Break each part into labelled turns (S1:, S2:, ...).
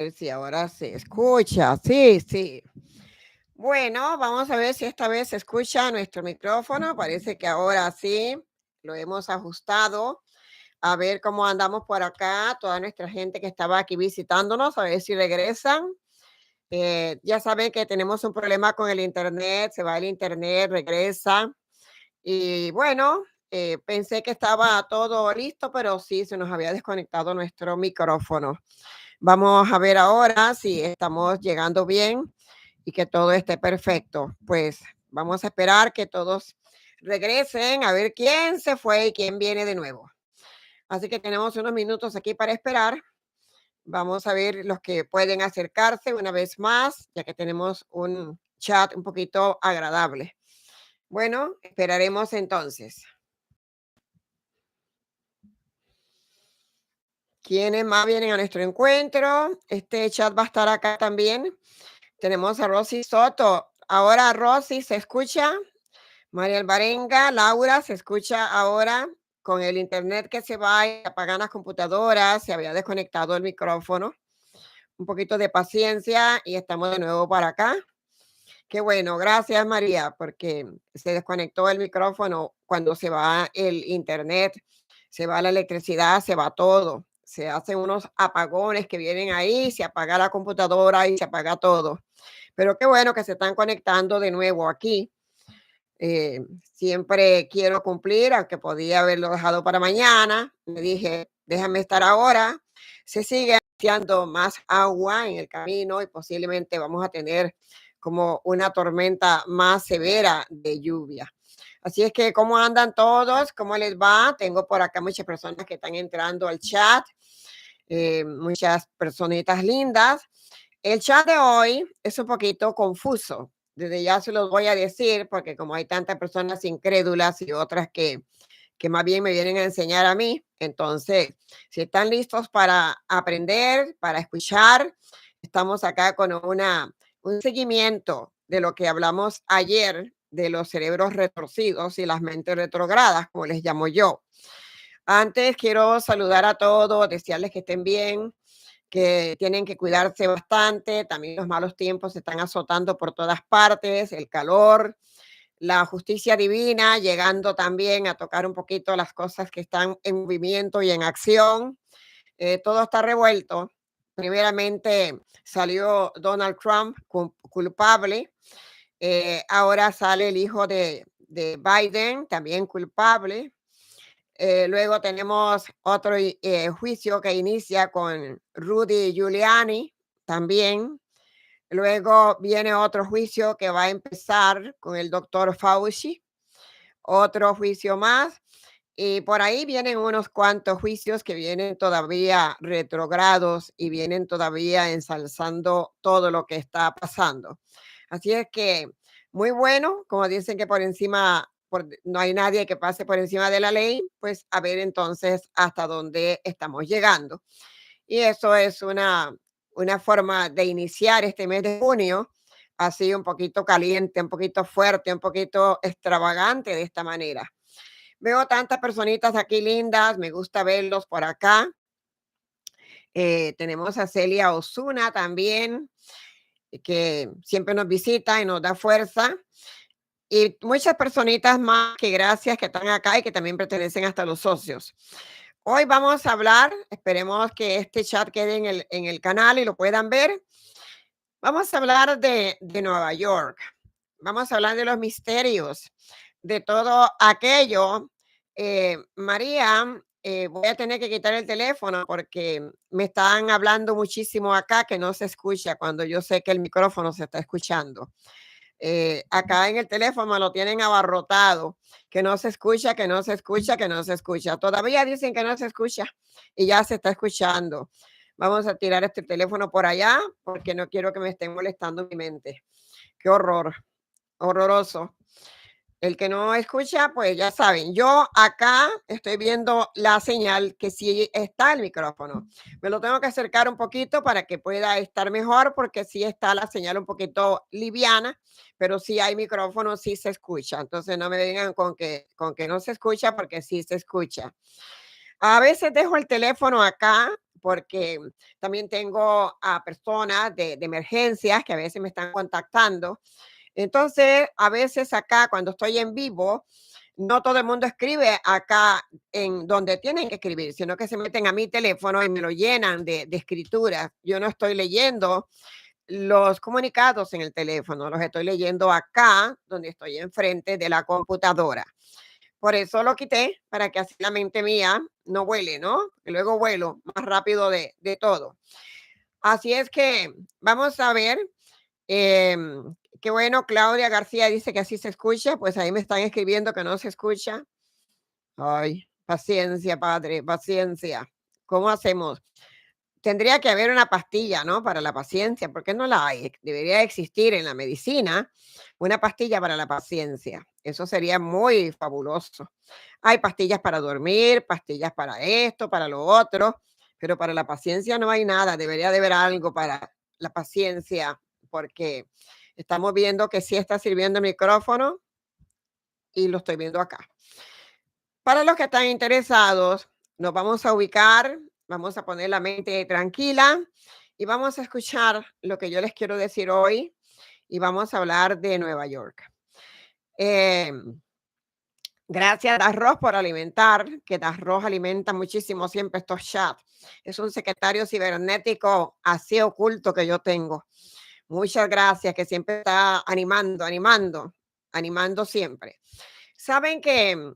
S1: ver si ahora se escucha. Sí, sí. Bueno, vamos a ver si esta vez se escucha nuestro micrófono. Parece que ahora sí lo hemos ajustado. A ver cómo andamos por acá, toda nuestra gente que estaba aquí visitándonos, a ver si regresan. Ya saben que tenemos un problema con el internet, se va el internet, regresa. Y bueno, pensé que estaba todo listo, pero sí se nos había desconectado nuestro micrófono. Vamos a ver ahora si estamos llegando bien y que todo esté perfecto. Pues vamos a esperar que todos regresen a ver quién se fue y quién viene de nuevo. Así que tenemos unos minutos aquí para esperar. Vamos a ver los que pueden acercarse una vez más, ya que tenemos un chat un poquito agradable. Bueno, esperaremos entonces. ¿Quiénes más vienen a nuestro encuentro? Este chat va a estar acá también. Tenemos a Rosy Soto. Ahora Rosy se escucha. María Alvarenga, Laura se escucha ahora con el internet que se va y apagan las computadoras. Se había desconectado el micrófono. Un poquito de paciencia y estamos de nuevo para acá. Qué bueno, gracias María, porque se desconectó el micrófono cuando se va el internet, se va la electricidad, se va todo. Se hacen unos apagones que vienen ahí, se apaga la computadora y se apaga todo. Pero qué bueno que se están conectando de nuevo aquí. Siempre quiero cumplir, aunque podía haberlo dejado para mañana. Me dije, déjame estar ahora. Se sigue haciendo más agua en el camino y posiblemente vamos a tener como una tormenta más severa de lluvia. Así es que, ¿cómo andan todos? ¿Cómo les va? Tengo por acá muchas personas que están entrando al chat, muchas personitas lindas. El chat de hoy es un poquito confuso. Desde ya se los voy a decir porque como hay tantas personas incrédulas y otras que más bien me vienen a enseñar a mí, entonces, si están listos para aprender, para escuchar, estamos acá con un seguimiento de lo que hablamos ayer de los cerebros retorcidos y las mentes retrogradas, como les llamo yo. Antes quiero saludar a todos, desearles que estén bien, que tienen que cuidarse bastante. También los malos tiempos se están azotando por todas partes, el calor, la justicia divina, llegando también a tocar un poquito las cosas que están en movimiento y en acción. Todo está revuelto. Primeramente salió Donald Trump culpable. Ahora sale el hijo de Biden, también culpable. Luego tenemos otro juicio que inicia con Rudy Giuliani también. Luego viene otro juicio que va a empezar con el doctor Fauci, otro juicio más. Y por ahí vienen unos cuantos juicios que vienen todavía retrogrados y vienen todavía ensalzando todo lo que está pasando. Así es que muy bueno, como dicen que por encima, no hay nadie que pase por encima de la ley, pues a ver entonces hasta dónde estamos llegando. Y eso es una forma de iniciar este mes de junio, así un poquito caliente, un poquito fuerte, un poquito extravagante de esta manera. Veo tantas personitas aquí lindas, me gusta verlos por acá. Tenemos a Celia Osuna también, que siempre nos visita y nos da fuerza. Y muchas personitas más que gracias que están acá y que también pertenecen hasta los socios. Hoy vamos a hablar, esperemos que este chat quede en el canal y lo puedan ver. Vamos a hablar de Nueva York. Vamos a hablar de los misterios, de todo aquello. María, voy a tener que quitar el teléfono porque me están hablando muchísimo acá que no se escucha cuando yo sé que el micrófono se está escuchando. Acá en el teléfono lo tienen abarrotado, que no se escucha, que no se escucha, que no se escucha. Todavía dicen que no se escucha y ya se está escuchando. Vamos a tirar este teléfono por allá porque no quiero que me estén molestando mi mente. Qué horror, horroroso. El que no escucha, pues ya saben, yo acá estoy viendo la señal que sí está el micrófono. Me lo tengo que acercar un poquito para que pueda estar mejor porque sí está la señal un poquito liviana, pero sí hay micrófono, sí se escucha. Entonces no me vengan con que no se escucha porque sí se escucha. A veces dejo el teléfono acá porque también tengo a personas de emergencias que a veces me están contactando. Entonces, a veces acá cuando estoy en vivo, no todo el mundo escribe acá en donde tienen que escribir, sino que se meten a mi teléfono y me lo llenan de escritura. Yo no estoy leyendo los comunicados en el teléfono, los estoy leyendo acá, donde estoy enfrente de la computadora. Por eso lo quité, para que así la mente mía no vuele, ¿no? Que luego vuelo más rápido de todo. Así es que vamos a ver. Qué bueno, Claudia García dice que así se escucha, pues ahí me están escribiendo que no se escucha. Ay, paciencia, padre, paciencia. ¿Cómo hacemos? Tendría que haber una pastilla, ¿no? Para la paciencia, ¿por qué no la hay? Debería existir en la medicina una pastilla para la paciencia. Eso sería muy fabuloso. Hay pastillas para dormir, pastillas para esto, para lo otro, pero para la paciencia no hay nada. Debería de haber algo para la paciencia, porque estamos viendo que sí está sirviendo el micrófono y lo estoy viendo acá. Para los que están interesados, nos vamos a ubicar, vamos a poner la mente tranquila y vamos a escuchar lo que yo les quiero decir hoy y vamos a hablar de Nueva York. Em, Gracias, Darros, por alimentar, que Darros alimenta muchísimo siempre estos chats. Es un secretario cibernético así oculto que yo tengo. Muchas gracias, que siempre está animando, animando, animando siempre. Saben que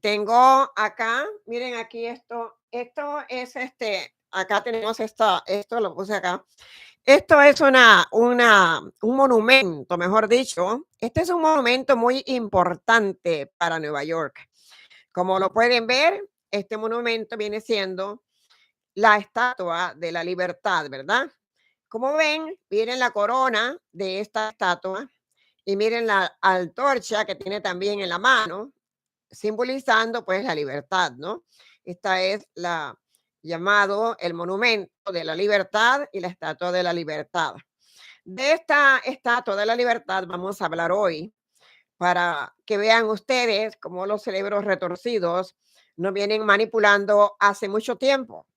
S1: tengo acá, miren aquí esto es acá tenemos esto lo puse acá. Esto es un monumento, mejor dicho. Este es un monumento muy importante para Nueva York. Como lo pueden ver, este monumento viene siendo la Estatua de la Libertad, ¿verdad? Como ven, miren la corona de esta estatua y miren la antorcha que tiene también en la mano, simbolizando pues la libertad, ¿no? Esta es la llamado el monumento de la libertad y la estatua de la libertad. De esta estatua de la libertad vamos a hablar hoy para que vean ustedes cómo los cerebros retorcidos nos vienen manipulando hace mucho tiempo.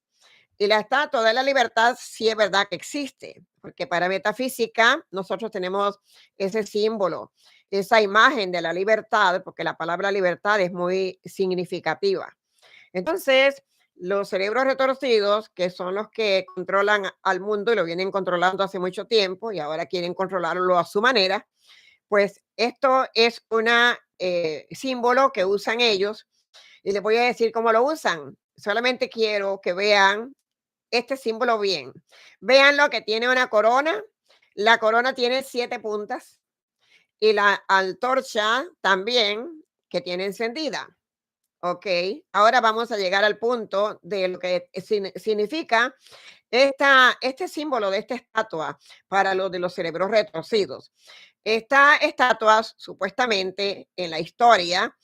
S1: Y la estatua de la libertad sí es verdad que existe, porque para metafísica nosotros tenemos ese símbolo, esa imagen de la libertad, porque la palabra libertad es muy significativa. Entonces, los cerebros retorcidos, que son los que controlan al mundo y lo vienen controlando hace mucho tiempo y ahora quieren controlarlo a su manera, pues esto es una símbolo que usan ellos y les voy a decir cómo lo usan. Solamente quiero que vean este símbolo bien. Vean lo que tiene una corona. La corona tiene 7 puntas y la antorcha también que tiene encendida. Ok, ahora vamos a llegar al punto de lo que significa este símbolo de esta estatua para los de los cerebros retorcidos. Esta estatua, supuestamente en la historia,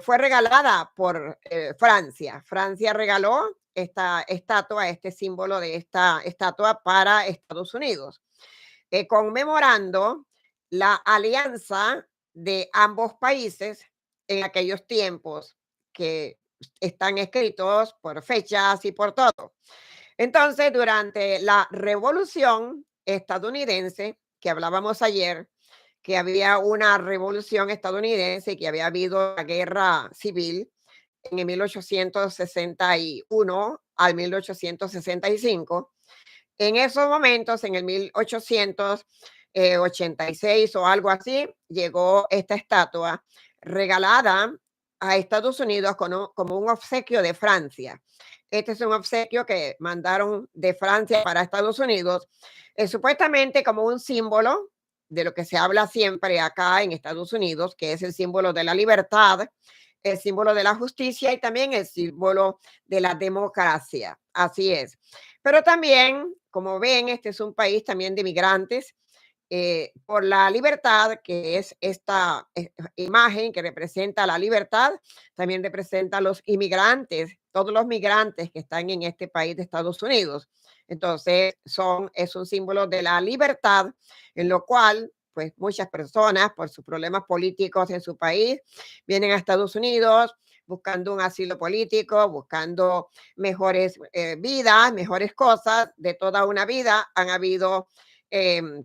S1: fue regalada por Francia. Francia regaló esta estatua, este símbolo de esta estatua para Estados Unidos, conmemorando la alianza de ambos países en aquellos tiempos que están escritos por fechas y por todo. Entonces, durante la Revolución estadounidense, que hablábamos ayer, que había una revolución estadounidense y que había habido la guerra civil en el 1861 al 1865. En esos momentos, en el 1886 o algo así, llegó esta estatua regalada a Estados Unidos como un obsequio de Francia. Este es un obsequio que mandaron de Francia para Estados Unidos, supuestamente como un símbolo de lo que se habla siempre acá en Estados Unidos, que es el símbolo de la libertad, el símbolo de la justicia y también el símbolo de la democracia. Así es. Pero también, como ven, este es un país también de migrantes. Por la libertad, que es esta imagen que representa la libertad, también representa a los inmigrantes, todos los migrantes que están en este país de Estados Unidos. Entonces, es un símbolo de la libertad, en lo cual, pues muchas personas, por sus problemas políticos en su país, vienen a Estados Unidos buscando un asilo político, buscando mejores vidas, mejores cosas de toda una vida. Han habido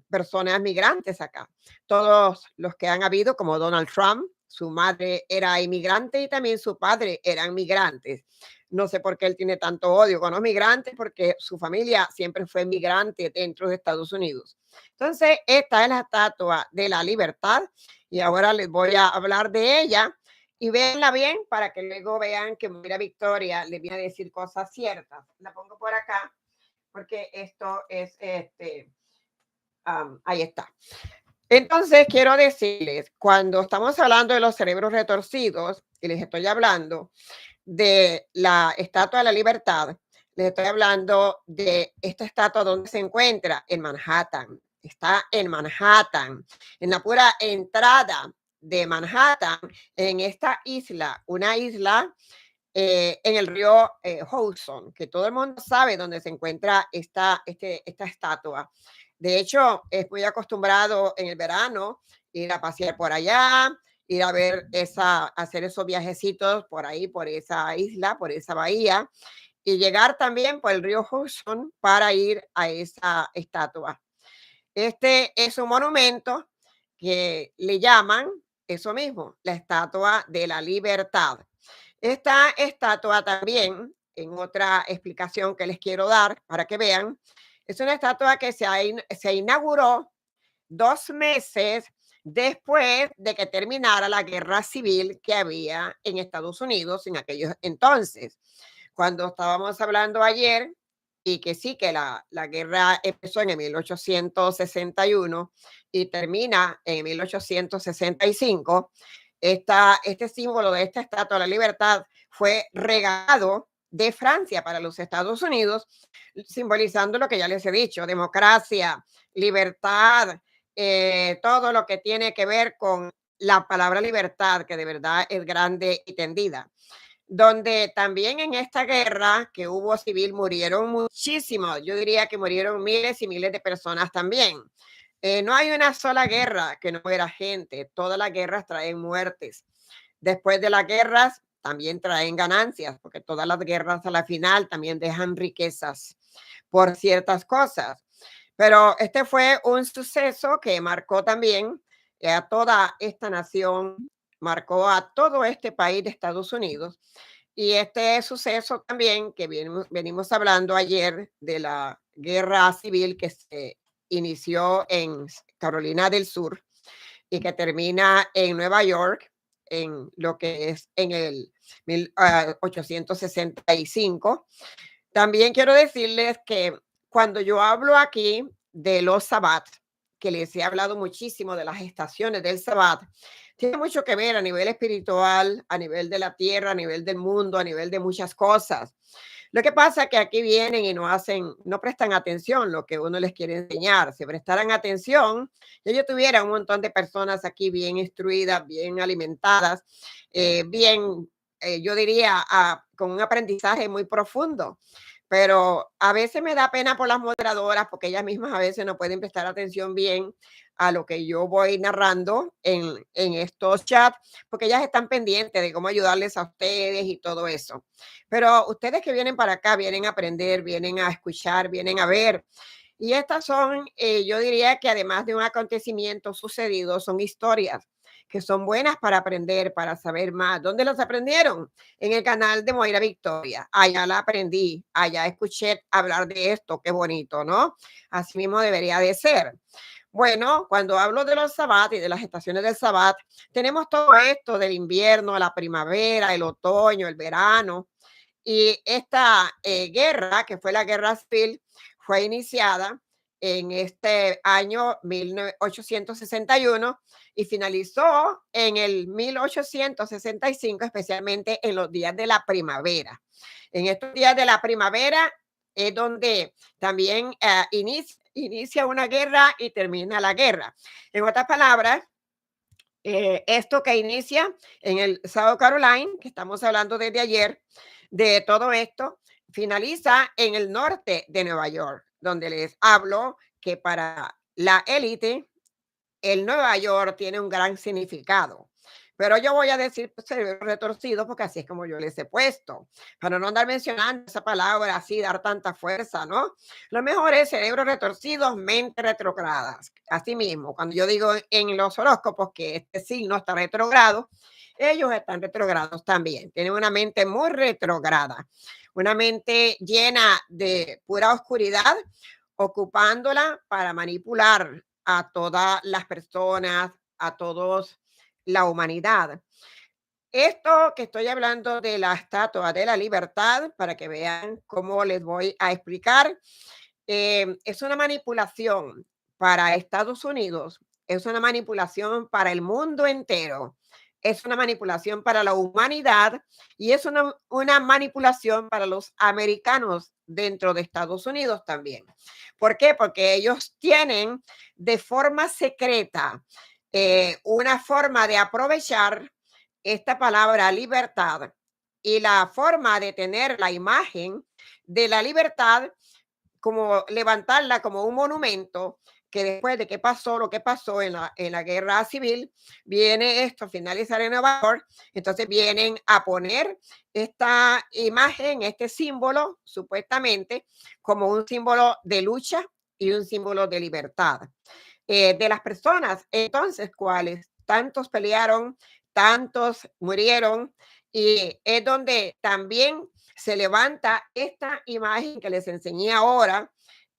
S1: personas migrantes acá. Todos los que han habido, como Donald Trump, su madre era inmigrante y también su padre eran migrantes. No sé por qué él tiene tanto odio con los migrantes, porque su familia siempre fue migrante dentro de Estados Unidos. Entonces, esta es la estatua de la libertad y ahora les voy a hablar de ella y véanla bien para que luego vean que Mayra Victoria le viene a decir cosas ciertas. La pongo por acá porque esto es ahí está. Entonces, quiero decirles, cuando estamos hablando de los cerebros retorcidos, y les estoy hablando de la Estatua de la Libertad, les estoy hablando de esta estatua donde se encuentra en Manhattan. Está en Manhattan, en la pura entrada de Manhattan, en esta isla, una isla en el río Hudson, que todo el mundo sabe dónde se encuentra esta estatua. De hecho, es muy acostumbrado en el verano ir a pasear por allá, ir a ver hacer esos viajecitos por ahí, por esa isla, por esa bahía, y llegar también por el río Hudson para ir a esa estatua. Este es un monumento que le llaman eso mismo, la Estatua de la Libertad. Esta estatua también, en otra explicación que les quiero dar para que vean, es una estatua que se inauguró 2 meses después de que terminara la guerra civil que había en Estados Unidos en aquellos entonces. Cuando estábamos hablando ayer, y que sí, que la guerra empezó en el 1861 y termina en 1865, este símbolo de esta estatua de la libertad fue regalado de Francia para los Estados Unidos, simbolizando lo que ya les he dicho, democracia, libertad, todo lo que tiene que ver con la palabra libertad, que de verdad es grande y tendida. Donde también en esta guerra que hubo civil murieron muchísimos, yo diría que murieron miles y miles de personas también. No hay una sola guerra que no muera gente, todas las guerras traen muertes. Después de las guerras también traen ganancias, porque todas las guerras a la final también dejan riquezas por ciertas cosas. Pero este fue un suceso que marcó también a toda esta nación, marcó a todo este país de Estados Unidos. Y este suceso también que venimos hablando ayer de la guerra civil que se inició en Carolina del Sur y que termina en Nueva York, en lo que es en el 1865. También quiero decirles que cuando yo hablo aquí de los sabbats, que les he hablado muchísimo de las estaciones del sabbat, tiene mucho que ver a nivel espiritual, a nivel de la tierra, a nivel del mundo, a nivel de muchas cosas. Lo que pasa es que aquí vienen y no prestan atención lo que uno les quiere enseñar. Si prestaran atención, yo tuviera un montón de personas aquí bien instruidas, bien alimentadas, bien, yo diría, con un aprendizaje muy profundo. Pero a veces me da pena por las moderadoras porque ellas mismas a veces no pueden prestar atención bien a lo que yo voy narrando en estos chats, porque ellas están pendientes de cómo ayudarles a ustedes y todo eso. Pero ustedes que vienen para acá, vienen a aprender, vienen a escuchar, vienen a ver. Y estas son, yo diría que además de un acontecimiento sucedido, son historias que son buenas para aprender, para saber más. ¿Dónde las aprendieron? En el canal de Moira Victoria. Allá la aprendí, allá escuché hablar de esto, qué bonito, ¿no? Así mismo debería de ser. Bueno, cuando hablo de los sabbat y de las estaciones del sabbat, tenemos todo esto del invierno, la primavera, el otoño, el verano. Y esta guerra, que fue la guerra civil, fue iniciada en este año 1861 y finalizó en el 1865, especialmente en los días de la primavera. En estos días de la primavera es donde también inicia una guerra y termina la guerra. En otras palabras, esto que inicia en el South Carolina, que estamos hablando desde ayer, de todo esto, finaliza en el norte de Nueva York, donde les hablo que para la élite, el Nueva York tiene un gran significado, pero yo voy a decir cerebro retorcido porque así es como yo les he puesto, para no andar mencionando esa palabra así, dar tanta fuerza, ¿no? Lo mejor es cerebro retorcido, mente retrograda. Así mismo, cuando yo digo en los horóscopos que este signo está retrogrado, ellos están retrogrados también. Tienen una mente muy retrograda, una mente llena de pura oscuridad, ocupándola para manipular a todas las personas, a todos la humanidad. Esto que estoy hablando de la Estatua de la Libertad, para que vean cómo les voy a explicar, es una manipulación para Estados Unidos, es una manipulación para el mundo entero, es una manipulación para la humanidad y es una manipulación para los americanos dentro de Estados Unidos también. ¿Por qué? Porque ellos tienen de forma secreta una forma de aprovechar esta palabra libertad y la forma de tener la imagen de la libertad como levantarla como un monumento que después de que pasó lo que pasó en la guerra civil, viene esto a finalizar en Nueva York, entonces vienen a poner esta imagen, este símbolo, supuestamente, como un símbolo de lucha y un símbolo de libertad de las personas. Entonces, ¿cuáles? Tantos pelearon, tantos murieron, y es donde también se levanta esta imagen que les enseñé ahora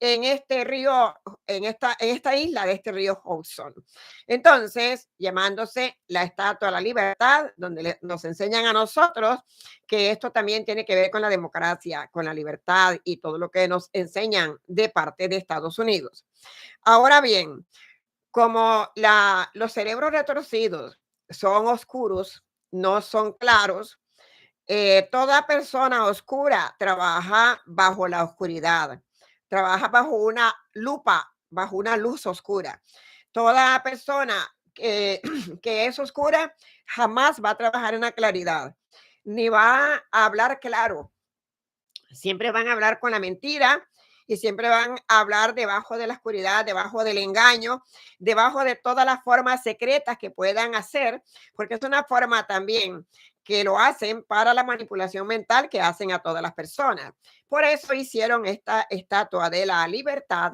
S1: en este río, en esta isla de este río Hudson. Entonces, llamándose la Estatua de la Libertad, donde nos enseñan a nosotros que esto también tiene que ver con la democracia, con la libertad y todo lo que nos enseñan de parte de Estados Unidos. Ahora bien, como los cerebros retorcidos son oscuros, no son claros, toda persona oscura trabaja bajo la oscuridad, trabaja bajo una lupa, bajo una luz oscura. Toda persona que, que es oscura jamás va a trabajar en la claridad, ni va a hablar claro. Siempre van a hablar con la mentira y siempre van a hablar debajo de la oscuridad, debajo del engaño, debajo de todas las formas secretas que puedan hacer, porque es una forma también que lo hacen para la manipulación mental que hacen a todas las personas. Por eso hicieron esta estatua de la libertad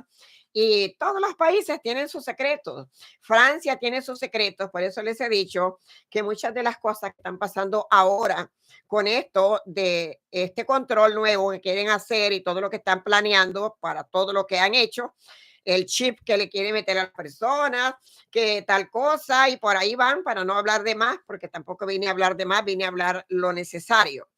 S1: y todos los países tienen sus secretos. Francia tiene sus secretos, por eso les he dicho que muchas de las cosas que están pasando ahora con esto de este control nuevo que quieren hacer y todo lo que están planeando para todo lo que han hecho, el chip que le quieren meter a las personas, que tal cosa, y por ahí van para no hablar de más, porque tampoco vine a hablar de más, vine a hablar lo necesario.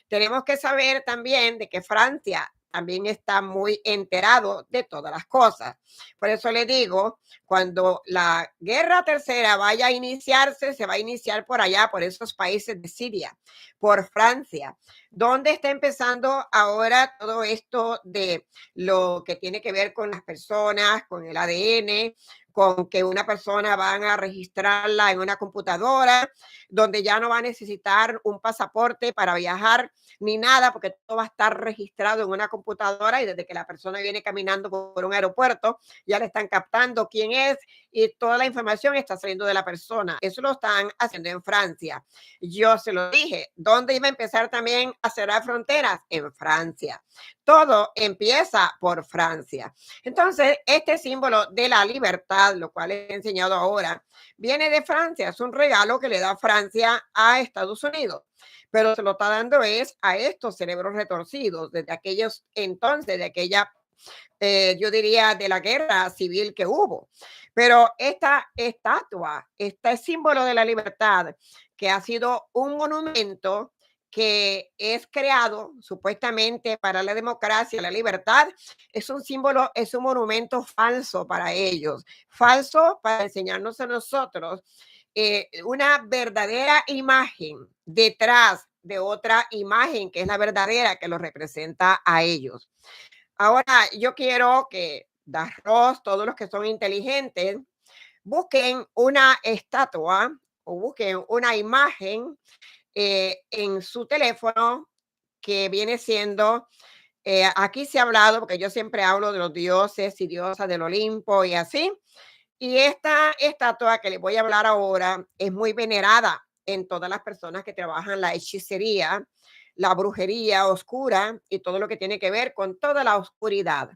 S1: Tenemos que saber también de que Francia también está muy enterado de todas las cosas. Por eso le digo, cuando la guerra tercera vaya a iniciarse, se va a iniciar por allá, por esos países de Siria, por Francia, donde está empezando ahora todo esto de lo que tiene que ver con las personas, con el ADN, con que una persona van a registrarla en una computadora, donde ya no va a necesitar un pasaporte para viajar ni nada, porque todo va a estar registrado en una computadora y desde que la persona viene caminando por un aeropuerto, ya le están captando quién es y toda la información está saliendo de la persona. Eso lo están haciendo en Francia. Yo se lo dije, ¿dónde iba a empezar también a cerrar fronteras? En Francia. Todo empieza por Francia. Entonces, este símbolo de la libertad, lo cual he enseñado ahora, viene de Francia. Es un regalo que le da Francia a Estados Unidos, pero se lo está dando es a estos cerebros retorcidos desde aquellos entonces, de aquella, yo diría, de la guerra civil que hubo. Pero esta estatua, este símbolo de la libertad, que ha sido un monumento que es creado supuestamente para la democracia, la libertad, es un símbolo, es un monumento falso para ellos, falso para enseñarnos a nosotros una verdadera imagen detrás de otra imagen que es la verdadera que los representa a ellos. Ahora, yo quiero que Darros, todos los que son inteligentes, busquen una estatua o busquen una imagen en su teléfono que viene siendo, aquí se ha hablado, porque yo siempre hablo de los dioses y diosas del Olimpo y así, y esta estatua que les voy a hablar ahora es muy venerada en todas las personas que trabajan la hechicería, la brujería oscura y todo lo que tiene que ver con toda la oscuridad.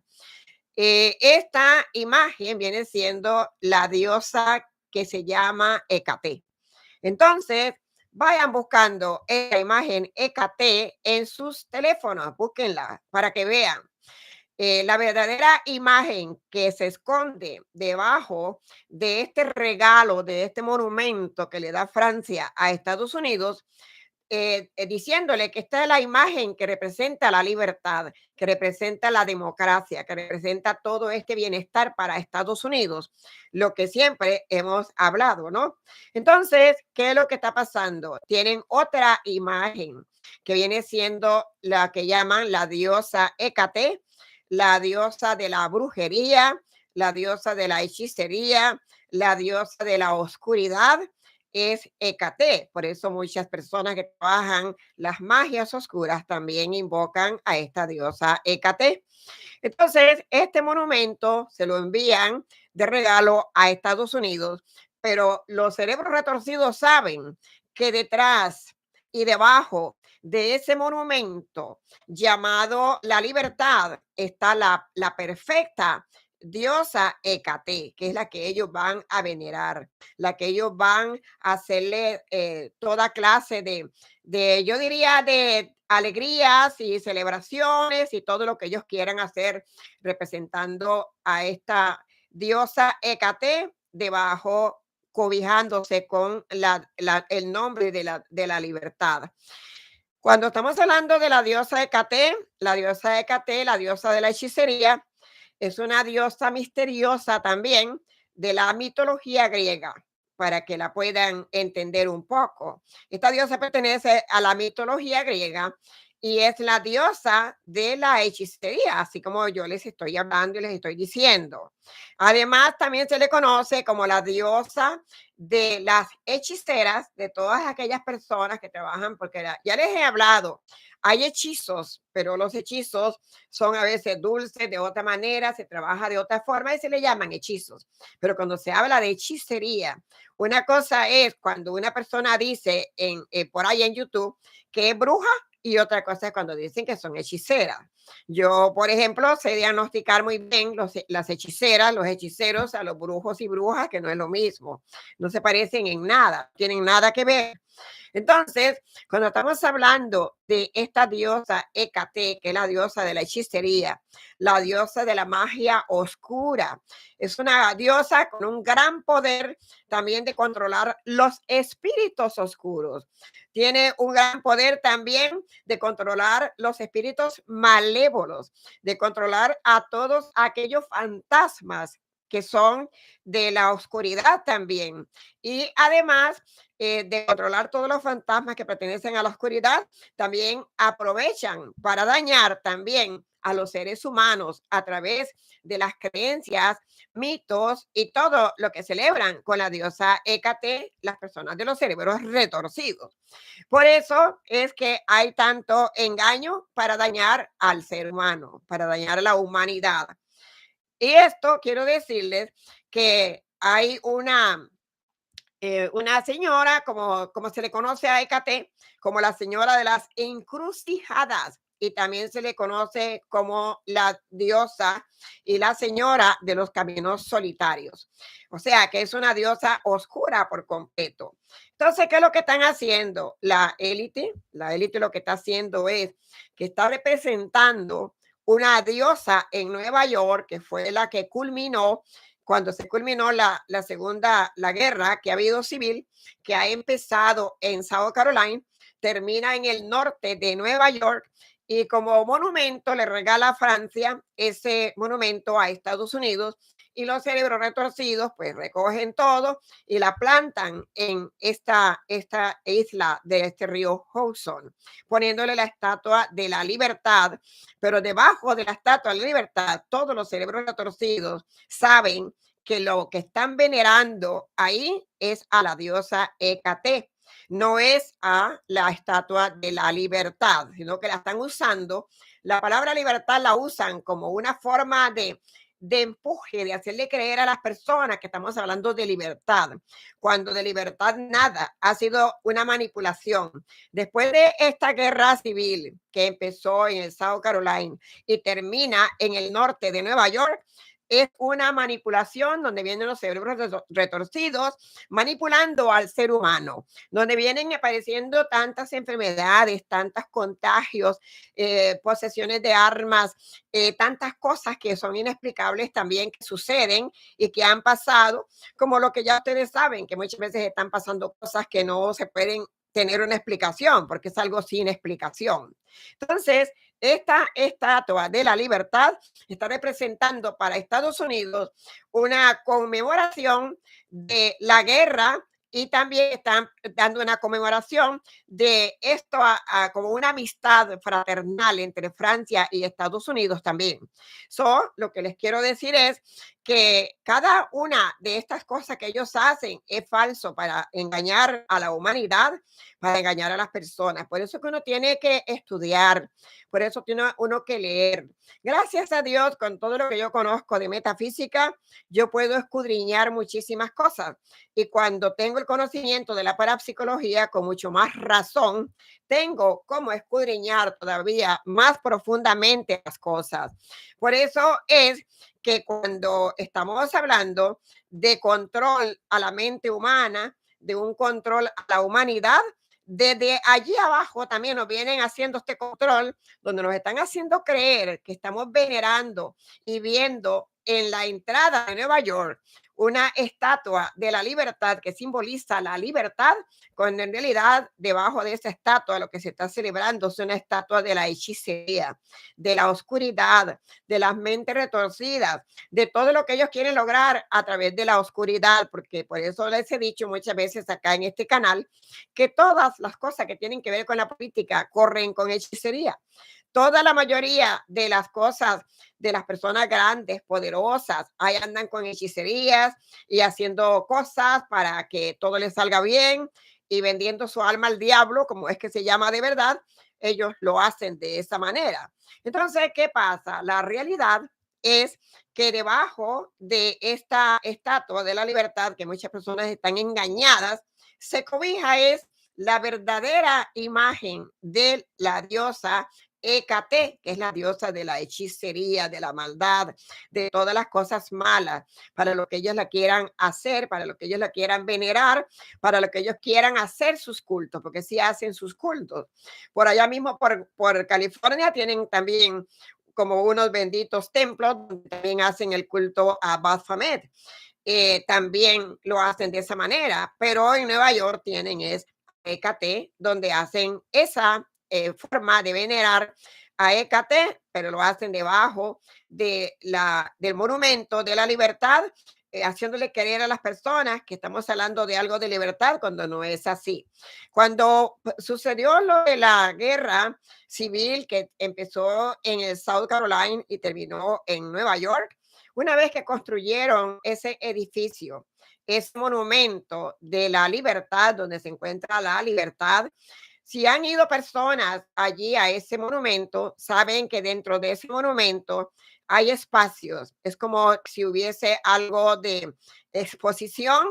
S1: Esta imagen viene siendo la diosa que se llama Hecate. Entonces, vayan buscando esta imagen Hecate en sus teléfonos, búsquenla para que vean. La verdadera imagen que se esconde debajo de este regalo, de este monumento que le da Francia a Estados Unidos, diciéndole que esta es la imagen que representa la libertad, que representa la democracia, que representa todo este bienestar para Estados Unidos, lo que siempre hemos hablado, ¿no? Entonces, ¿qué es lo que está pasando? Tienen otra imagen que viene siendo la que llaman la diosa Hécate, la diosa de la brujería, la diosa de la hechicería, la diosa de la oscuridad, es Hecate. Por eso muchas personas que trabajan las magias oscuras también invocan a esta diosa Hecate. Entonces, este monumento se lo envían de regalo a Estados Unidos, pero los cerebros retorcidos saben que detrás y debajo de ese monumento llamado la libertad está la perfecta diosa Hecate, que es la que ellos van a venerar, la que ellos van a hacerle toda clase yo diría, de alegrías y celebraciones y todo lo que ellos quieran hacer representando a esta diosa Hecate debajo, cobijándose con el nombre de la libertad. Cuando estamos hablando de la diosa Hecate, la diosa de la hechicería, es una diosa misteriosa también de la mitología griega, para que la puedan entender un poco. Esta diosa pertenece a la mitología griega y es la diosa de la hechicería, así como yo les estoy hablando y les estoy diciendo. Además, también se le conoce como la diosa de las hechiceras, de todas aquellas personas que trabajan, porque ya les he hablado, hay hechizos, pero los hechizos son a veces dulces de otra manera, se trabaja de otra forma y se le llaman hechizos. Pero cuando se habla de hechicería, una cosa es cuando una persona dice por ahí en YouTube que es bruja y otra cosa es cuando dicen que son hechiceras. Yo, por ejemplo, sé diagnosticar muy bien las hechiceras, los hechiceros a los brujos y brujas, que no es lo mismo. No se parecen en nada, tienen nada que ver. Entonces, cuando estamos hablando de esta diosa Hécate, que es la diosa de la hechicería, la diosa de la magia oscura, es una diosa con un gran poder también de controlar los espíritus oscuros. Tiene un gran poder también de controlar los espíritus malévolos, de controlar a todos aquellos fantasmas que son de la oscuridad también. Y además de controlar todos los fantasmas que pertenecen a la oscuridad, también aprovechan para dañar también a los seres humanos a través de las creencias, mitos y todo lo que celebran con la diosa Hécate, las personas de los cerebros retorcidos. Por eso es que hay tanto engaño para dañar al ser humano, para dañar a la humanidad. Y esto quiero decirles que hay una señora, como se le conoce a Hécate, como la señora de las encrucijadas, y también se le conoce como la diosa y la señora de los caminos solitarios. O sea, que es una diosa oscura por completo. Entonces, ¿qué es lo que están haciendo? La élite lo que está haciendo es que está representando una diosa en Nueva York, que fue la que culminó cuando se culminó la guerra que ha habido civil, que ha empezado en South Carolina, termina en el norte de Nueva York y como monumento le regala a Francia ese monumento a Estados Unidos y los cerebros retorcidos pues recogen todo y la plantan en esta isla de este río Hudson, poniéndole la estatua de la libertad, pero debajo de la estatua de la libertad todos los cerebros retorcidos saben que lo que están venerando ahí es a la diosa Hécate, no es a la estatua de la libertad, sino que la están usando. La palabra libertad la usan como una forma de empuje, de hacerle creer a las personas que estamos hablando de libertad, cuando de libertad nada, ha sido una manipulación. Después de esta guerra civil que empezó en el South Carolina y termina en el norte de Nueva York, es una manipulación donde vienen los cerebros retorcidos manipulando al ser humano, donde vienen apareciendo tantas enfermedades, tantos contagios, posesiones de armas, tantas cosas que son inexplicables también que suceden y que han pasado, como lo que ya ustedes saben, que muchas veces están pasando cosas que no se pueden tener una explicación, porque es algo sin explicación. Entonces, esta estatua de la libertad está representando para Estados Unidos una conmemoración de la guerra y también están dando una conmemoración de esto como una amistad fraternal entre Francia y Estados Unidos también. Lo que les quiero decir es que cada una de estas cosas que ellos hacen es falso para engañar a la humanidad, para engañar a las personas. Por eso que uno tiene que estudiar, por eso tiene uno que leer. Gracias a Dios, con todo lo que yo conozco de metafísica, yo puedo escudriñar muchísimas cosas. Y cuando tengo el conocimiento de la parapsicología, con mucho más razón, tengo cómo escudriñar todavía más profundamente las cosas. Por eso es que cuando estamos hablando de control a la mente humana, de un control a la humanidad, desde allí abajo también nos vienen haciendo este control, donde nos están haciendo creer que estamos venerando y viendo en la entrada de Nueva York una estatua de la libertad que simboliza la libertad, cuando en realidad debajo de esa estatua lo que se está celebrando es una estatua de la hechicería, de la oscuridad, de las mentes retorcidas, de todo lo que ellos quieren lograr a través de la oscuridad, porque por eso les he dicho muchas veces acá en este canal que todas las cosas que tienen que ver con la política corren con hechicería. Toda la mayoría de las cosas de las personas grandes, poderosas, ahí andan con hechicerías y haciendo cosas para que todo les salga bien y vendiendo su alma al diablo, como es que se llama de verdad, ellos lo hacen de esa manera. Entonces, ¿qué pasa? La realidad es que debajo de esta estatua de la libertad, que muchas personas están engañadas, se cobija es la verdadera imagen de la diosa Hécate, que es la diosa de la hechicería, de la maldad, de todas las cosas malas, para lo que ellos la quieran hacer, para lo que ellos la quieran venerar, para lo que ellos quieran hacer sus cultos, porque sí hacen sus cultos. Por allá mismo, por California, tienen también como unos benditos templos, donde también hacen el culto a Baphomet. También lo hacen de esa manera, pero en Nueva York tienen es Hécate, donde hacen esa forma de venerar a Hécate, pero lo hacen debajo del monumento de la libertad, haciéndole creer a las personas que estamos hablando de algo de libertad cuando no es así. Cuando sucedió lo de la guerra civil que empezó en el South Carolina y terminó en Nueva York, una vez que construyeron ese edificio, ese monumento de la libertad, donde se encuentra la libertad, si han ido personas allí a ese monumento, saben que dentro de ese monumento hay espacios. Es como si hubiese algo de exposición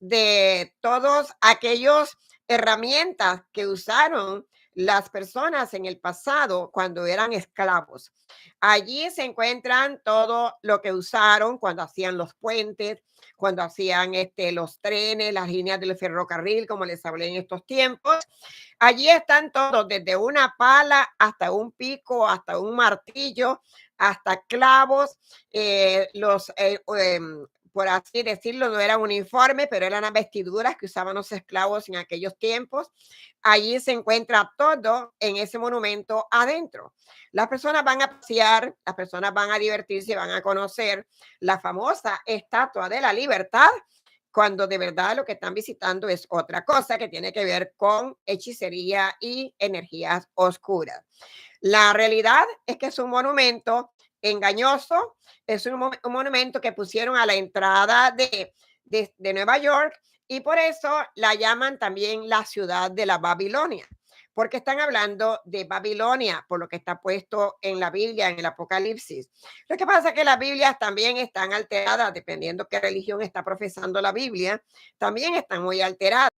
S1: de todos aquellos herramientas que usaron las personas en el pasado cuando eran esclavos. Allí se encuentran todo lo que usaron cuando hacían los puentes, cuando hacían los trenes, las líneas del ferrocarril, como les hablé en estos tiempos. Allí están todos, desde una pala hasta un pico, hasta un martillo, hasta clavos, por así decirlo, no eran uniformes, pero eran las vestiduras que usaban los esclavos en aquellos tiempos. Allí se encuentra todo en ese monumento adentro. Las personas van a pasear, las personas van a divertirse, van a conocer la famosa Estatua de la Libertad, cuando de verdad lo que están visitando es otra cosa que tiene que ver con hechicería y energías oscuras. La realidad es que es un monumento engañoso, es un monumento que pusieron a la entrada de Nueva York y por eso la llaman también la ciudad de la Babilonia, porque están hablando de Babilonia, por lo que está puesto en la Biblia, en el Apocalipsis. Lo que pasa es que las Biblias también están alteradas, dependiendo qué religión está profesando la Biblia, también están muy alteradas.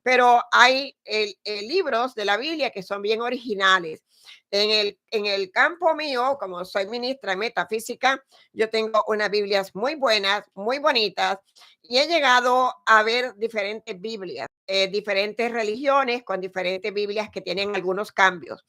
S1: Pero hay libros de la Biblia que son bien originales. En el campo mío, como soy ministra en metafísica, yo tengo unas Biblias muy buenas, muy bonitas, y he llegado a ver diferentes Biblias, diferentes religiones con diferentes Biblias que tienen algunos cambios.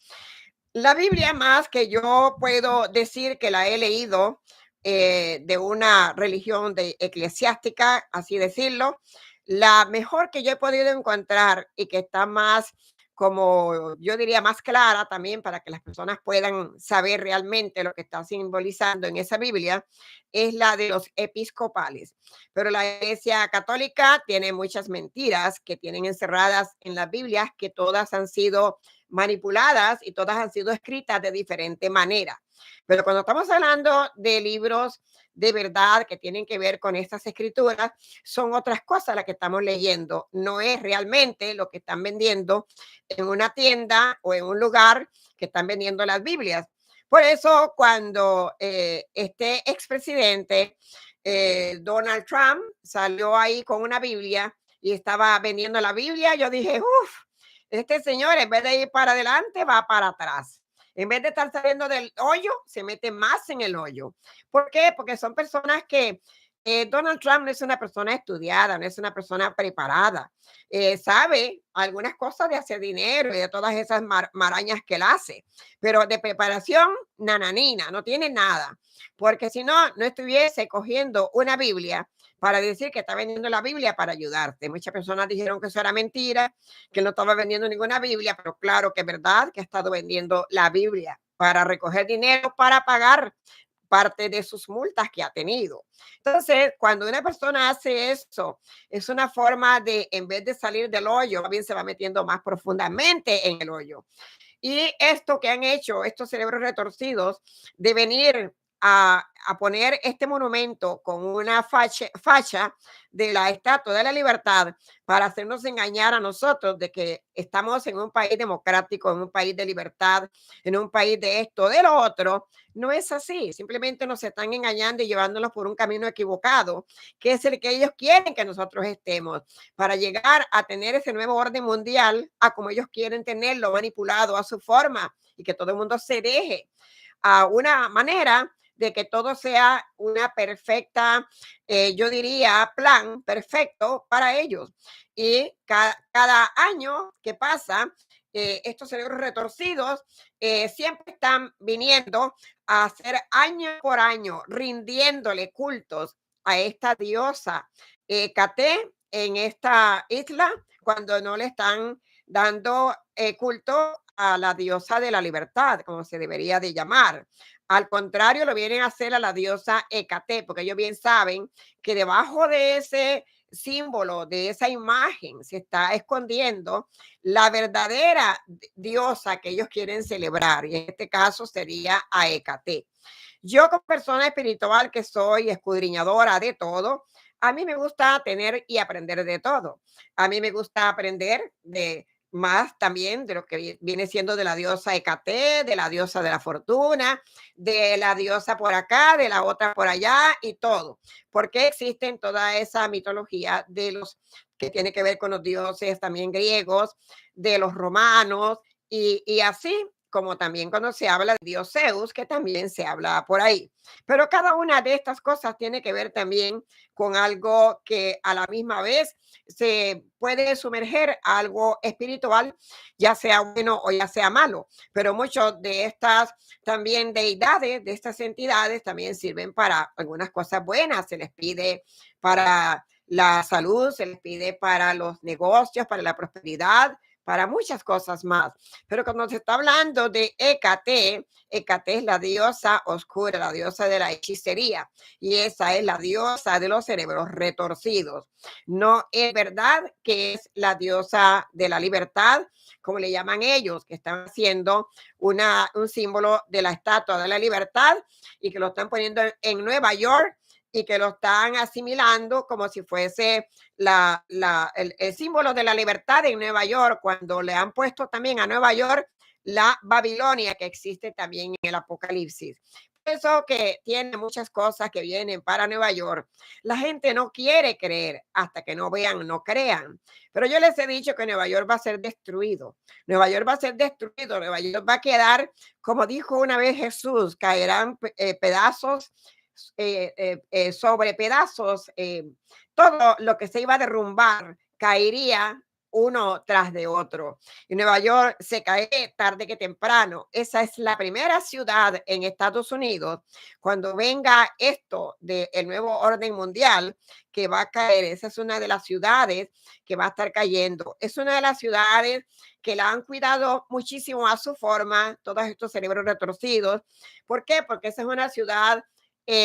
S1: La Biblia más que yo puedo decir que la he leído de una religión eclesiástica, así decirlo, la mejor que yo he podido encontrar y que está más, como yo diría, más clara también para que las personas puedan saber realmente lo que está simbolizando en esa Biblia, es la de los episcopales. Pero la Iglesia Católica tiene muchas mentiras que tienen encerradas en las Biblias, que todas han sido manipuladas y todas han sido escritas de diferente manera. Pero cuando estamos hablando de libros de verdad que tienen que ver con estas escrituras, son otras cosas las que estamos leyendo. No es realmente lo que están vendiendo en una tienda o en un lugar que están vendiendo las Biblias. Por eso, cuando este expresidente Donald Trump salió ahí con una Biblia y estaba vendiendo la Biblia, yo dije, uff, este señor en vez de ir para adelante va para atrás. En vez de estar saliendo del hoyo, se mete más en el hoyo. ¿Por qué? Porque son personas que Donald Trump no es una persona estudiada, no es una persona preparada. Sabe algunas cosas de hacer dinero y de todas esas marañas que él hace, pero de preparación, nananina, no tiene nada. Porque si no, no estuviese cogiendo una Biblia para decir que está vendiendo la Biblia para ayudarte. Muchas personas dijeron que eso era mentira, que no estaba vendiendo ninguna Biblia, pero claro que es verdad que ha estado vendiendo la Biblia para recoger dinero para pagar parte de sus multas que ha tenido. Entonces, cuando una persona hace eso, es una forma de, en vez de salir del hoyo, más bien se va metiendo más profundamente en el hoyo. Y esto que han hecho estos cerebros retorcidos de venir a poner este monumento con una facha de la Estatua de la Libertad para hacernos engañar a nosotros de que estamos en un país democrático, en un país de libertad, en un país de esto, de lo otro, no es así. Simplemente nos están engañando y llevándonos por un camino equivocado, que es el que ellos quieren que nosotros estemos, para llegar a tener ese nuevo orden mundial a como ellos quieren tenerlo, manipulado a su forma y que todo el mundo se deje a una manera de que todo sea una perfecta, yo diría, plan perfecto para ellos. Y cada año que pasa, estos cerebros retorcidos siempre están viniendo a hacer año por año, rindiéndole cultos a esta diosa Cate en esta isla, cuando no le están dando culto a la diosa de la libertad, como se debería de llamar. Al contrario, lo vienen a hacer a la diosa Hecate, porque ellos bien saben que debajo de ese símbolo, de esa imagen, se está escondiendo la verdadera diosa que ellos quieren celebrar, y en este caso sería a Hecate. Yo como persona espiritual que soy, escudriñadora de todo, a mí me gusta tener y aprender de todo. A mí me gusta aprender de más también de lo que viene siendo de la diosa Hecate, de la diosa de la fortuna, de la diosa por acá, de la otra por allá y todo. Porque existen toda esa mitología de los que tiene que ver con los dioses también griegos, de los romanos y así como también cuando se habla de Dios Zeus, que también se habla por ahí. Pero cada una de estas cosas tiene que ver también con algo que a la misma vez se puede sumerger a algo espiritual, ya sea bueno o ya sea malo. Pero muchas de estas también deidades, de estas entidades, también sirven para algunas cosas buenas. Se les pide para la salud, se les pide para los negocios, para la prosperidad, para muchas cosas más. Pero cuando se está hablando de Hecate, Hecate es la diosa oscura, la diosa de la hechicería, y esa es la diosa de los cerebros retorcidos. No es verdad que es la diosa de la libertad, como le llaman ellos, que están haciendo un símbolo de la Estatua de la Libertad y que lo están poniendo en Nueva York, y que lo están asimilando como si fuese el símbolo de la libertad en Nueva York, cuando le han puesto también a Nueva York la Babilonia que existe también en el Apocalipsis. Eso que tiene muchas cosas que vienen para Nueva York. La gente no quiere creer hasta que no vean, no crean. Pero yo les he dicho que Nueva York va a ser destruido. Nueva York va a ser destruido. Nueva York va a quedar, como dijo una vez Jesús, caerán pedazos sobre pedazos. Todo lo que se iba a derrumbar caería uno tras de otro. Y Nueva York se cae tarde que temprano. Esa es la primera ciudad en Estados Unidos, cuando venga esto del nuevo orden mundial, que va a caer. Esa es una de las ciudades que va a estar cayendo. Es una de las ciudades que la han cuidado muchísimo a su forma, todos estos cerebros retorcidos. ¿Por qué? Porque esa es una ciudad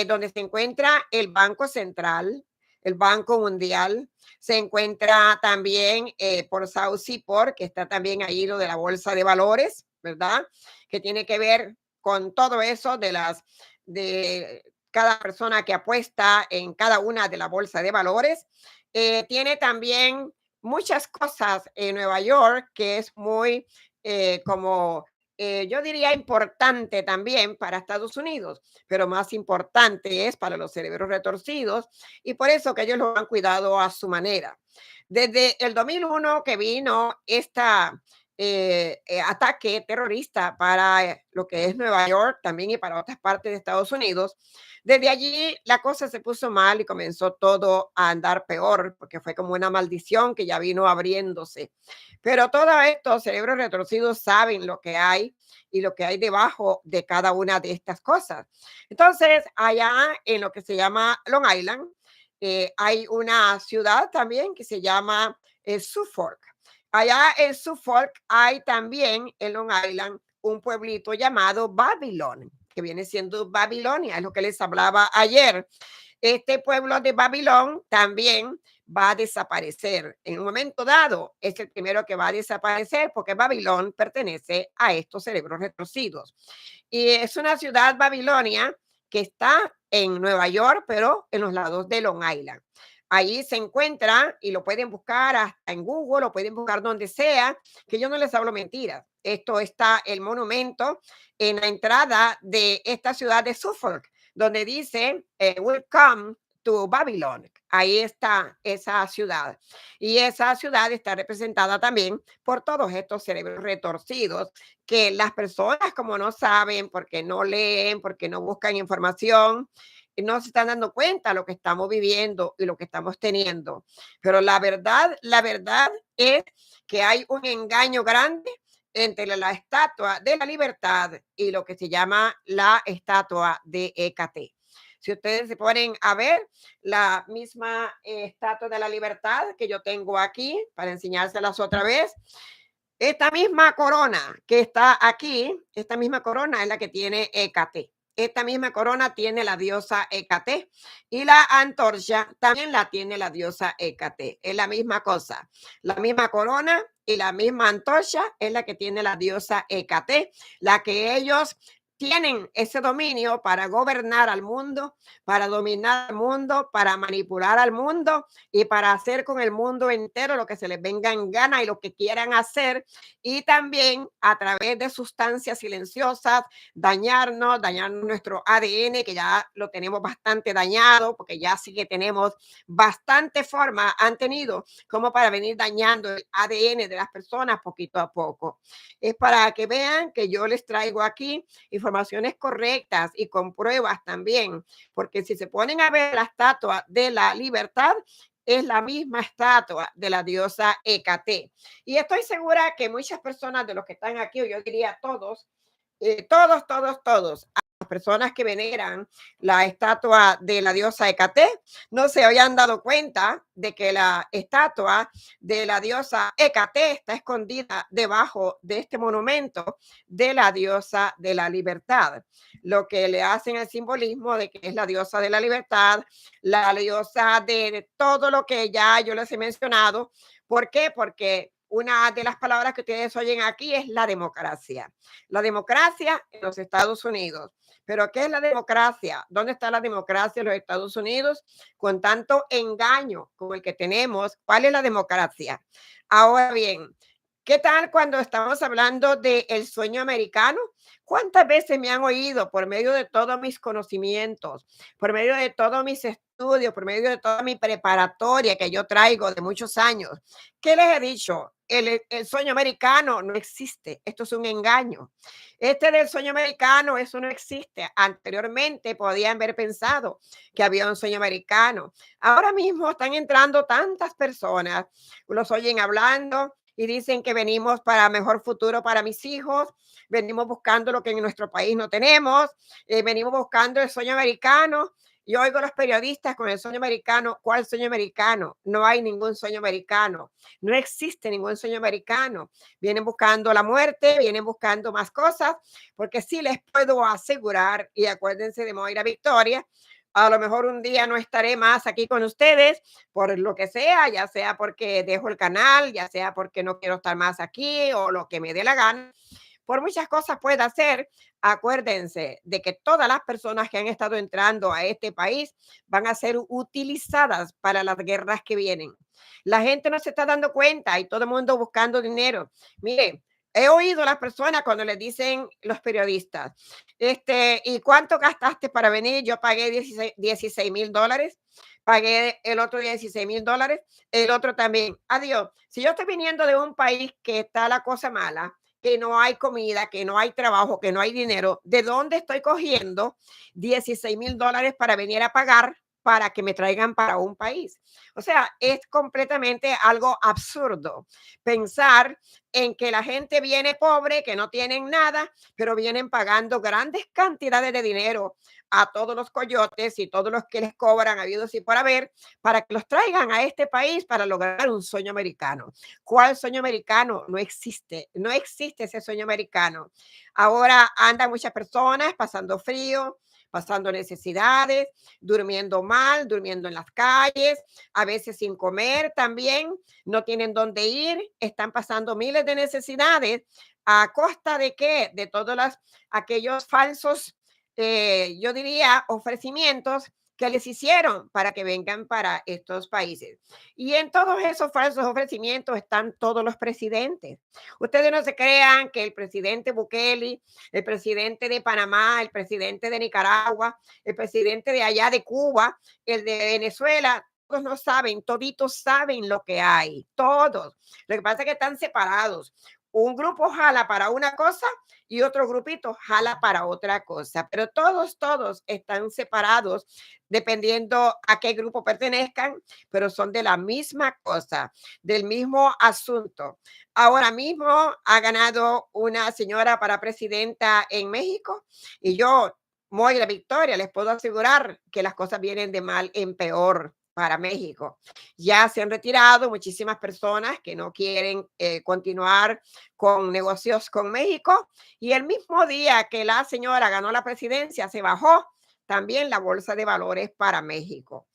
S1: donde se encuentra el Banco Central, el Banco Mundial. Se encuentra también por South Seaport, que está también ahí lo de la Bolsa de Valores, ¿verdad? Que tiene que ver con todo eso de cada persona que apuesta en cada una de la Bolsa de Valores. Tiene también muchas cosas en Nueva York que es muy como yo diría importante también para Estados Unidos, pero más importante es para los cerebros retorcidos y por eso que ellos lo han cuidado a su manera. Desde el 2001 que vino esta ataque terrorista para lo que es Nueva York también y para otras partes de Estados Unidos, desde allí la cosa se puso mal y comenzó todo a andar peor porque fue como una maldición que ya vino abriéndose. Pero todos estos cerebros retorcidos saben lo que hay y lo que hay debajo de cada una de estas cosas. Entonces, allá en lo que se llama Long Island, hay una ciudad también que se llama Suffolk. Allá en Suffolk hay también en Long Island un pueblito llamado Babylon, que viene siendo Babilonia, es lo que les hablaba ayer. Este pueblo de Babilón también va a desaparecer. En un momento dado es el primero que va a desaparecer porque Babilón pertenece a estos cerebros retorcidos. Y es una ciudad babilonia que está en Nueva York, pero en los lados de Long Island. Ahí se encuentra y lo pueden buscar hasta en Google, lo pueden buscar donde sea, que yo no les hablo mentiras. Esto está el monumento en la entrada de esta ciudad de Suffolk, donde dice Welcome to Babylon. Ahí está esa ciudad. Y esa ciudad está representada también por todos estos cerebros retorcidos que las personas como no saben, porque no leen, porque no buscan información, no se están dando cuenta de lo que estamos viviendo y lo que estamos teniendo. Pero la verdad es que hay un engaño grande entre la estatua de la libertad y lo que se llama la estatua de Hécate. Si ustedes se ponen a ver la misma estatua de la libertad que yo tengo aquí, para enseñárselas otra vez, esta misma corona que está aquí, esta misma corona es la que tiene Hécate. Esta misma corona tiene la diosa Hécate y la antorcha también la tiene la diosa Hécate. Es la misma cosa. La misma corona y la misma antorcha es la que tiene la diosa Hécate, la que ellos tienen ese dominio para gobernar al mundo, para dominar al mundo, para manipular al mundo y para hacer con el mundo entero lo que se les venga en gana y lo que quieran hacer, y también a través de sustancias silenciosas dañar nuestro ADN, que ya lo tenemos bastante dañado, porque ya sí que tenemos bastante forma, han tenido como para venir dañando el ADN de las personas poquito a poco. Es para que vean que yo les traigo aquí informaciones correctas y con pruebas también, porque si se ponen a ver la estatua de la libertad, es la misma estatua de la diosa Hécate. Y estoy segura que muchas personas de los que están aquí, o yo diría todos, todos, las personas que veneran la estatua de la diosa Hécate, no se habían dado cuenta de que la estatua de la diosa Hécate está escondida debajo de este monumento de la diosa de la libertad, lo que le hacen el simbolismo de que es la diosa de la libertad, la diosa de todo lo que ya yo les he mencionado. ¿Por qué? Porque una de las palabras que ustedes oyen aquí es la democracia. La democracia en los Estados Unidos. Pero ¿qué es la democracia? ¿Dónde está la democracia en los Estados Unidos? Con tanto engaño como el que tenemos, ¿cuál es la democracia? Ahora bien, ¿qué tal cuando estamos hablando del sueño americano? ¿Cuántas veces me han oído por medio de todos mis conocimientos, por medio de todos mis estudios, por medio de toda mi preparatoria que yo traigo de muchos años? ¿Qué les he dicho? El sueño americano no existe. Esto es un engaño. Este del sueño americano, eso no existe. Anteriormente podían haber pensado que había un sueño americano. Ahora mismo están entrando tantas personas, los oyen hablando y dicen que venimos para mejor futuro para mis hijos, venimos buscando lo que en nuestro país no tenemos, venimos buscando el sueño americano. Y oigo a los periodistas con el sueño americano. ¿Cuál sueño americano? No hay ningún sueño americano. No existe ningún sueño americano. Vienen buscando la muerte, vienen buscando más cosas, porque sí les puedo asegurar, y acuérdense de Moira Victoria, a lo mejor un día no estaré más aquí con ustedes por lo que sea, ya sea porque dejo el canal, ya sea porque no quiero estar más aquí o lo que me dé la gana. Por muchas cosas puede hacer. Acuérdense de que todas las personas que han estado entrando a este país van a ser utilizadas para las guerras que vienen. La gente no se está dando cuenta y todo el mundo buscando dinero. Mire, he oído a las personas cuando les dicen los periodistas, ¿y cuánto gastaste para venir? Yo pagué 16,000 dólares, pagué el otro 16,000 dólares, el otro también. Adiós. Si yo estoy viniendo de un país que está la cosa mala, que no hay comida, que no hay trabajo, que no hay dinero, ¿de dónde estoy cogiendo 16,000 dólares para venir a pagar para que me traigan para un país? O sea, es completamente algo absurdo pensar en que la gente viene pobre, que no tienen nada, pero vienen pagando grandes cantidades de dinero a todos los coyotes y todos los que les cobran habidos y por haber para que los traigan a este país para lograr un sueño americano. ¿Cuál sueño americano? No existe, no existe ese sueño americano. Ahora andan muchas personas pasando frío, pasando necesidades, durmiendo mal, durmiendo en las calles, a veces sin comer también, no tienen dónde ir, están pasando miles de necesidades. ¿A costa de qué? De todos aquellos falsos, yo diría, ofrecimientos que les hicieron para que vengan para estos países. Y en todos esos falsos ofrecimientos están todos los presidentes. Ustedes no se crean que el presidente Bukele, el presidente de Panamá, el presidente de Nicaragua, el presidente de allá de Cuba, el de Venezuela, todos no saben, toditos saben lo que hay, todos. Lo que pasa es que están separados. Un grupo jala para una cosa y otro grupito jala para otra cosa, pero todos están separados dependiendo a qué grupo pertenezcan, pero son de la misma cosa, del mismo asunto. Ahora mismo ha ganado una señora para presidenta en México y yo, Moira Victoria, les puedo asegurar que las cosas vienen de mal en peor para México. Ya se han retirado muchísimas personas que no quieren continuar con negocios con México y el mismo día que la señora ganó la presidencia se bajó también la bolsa de valores para México.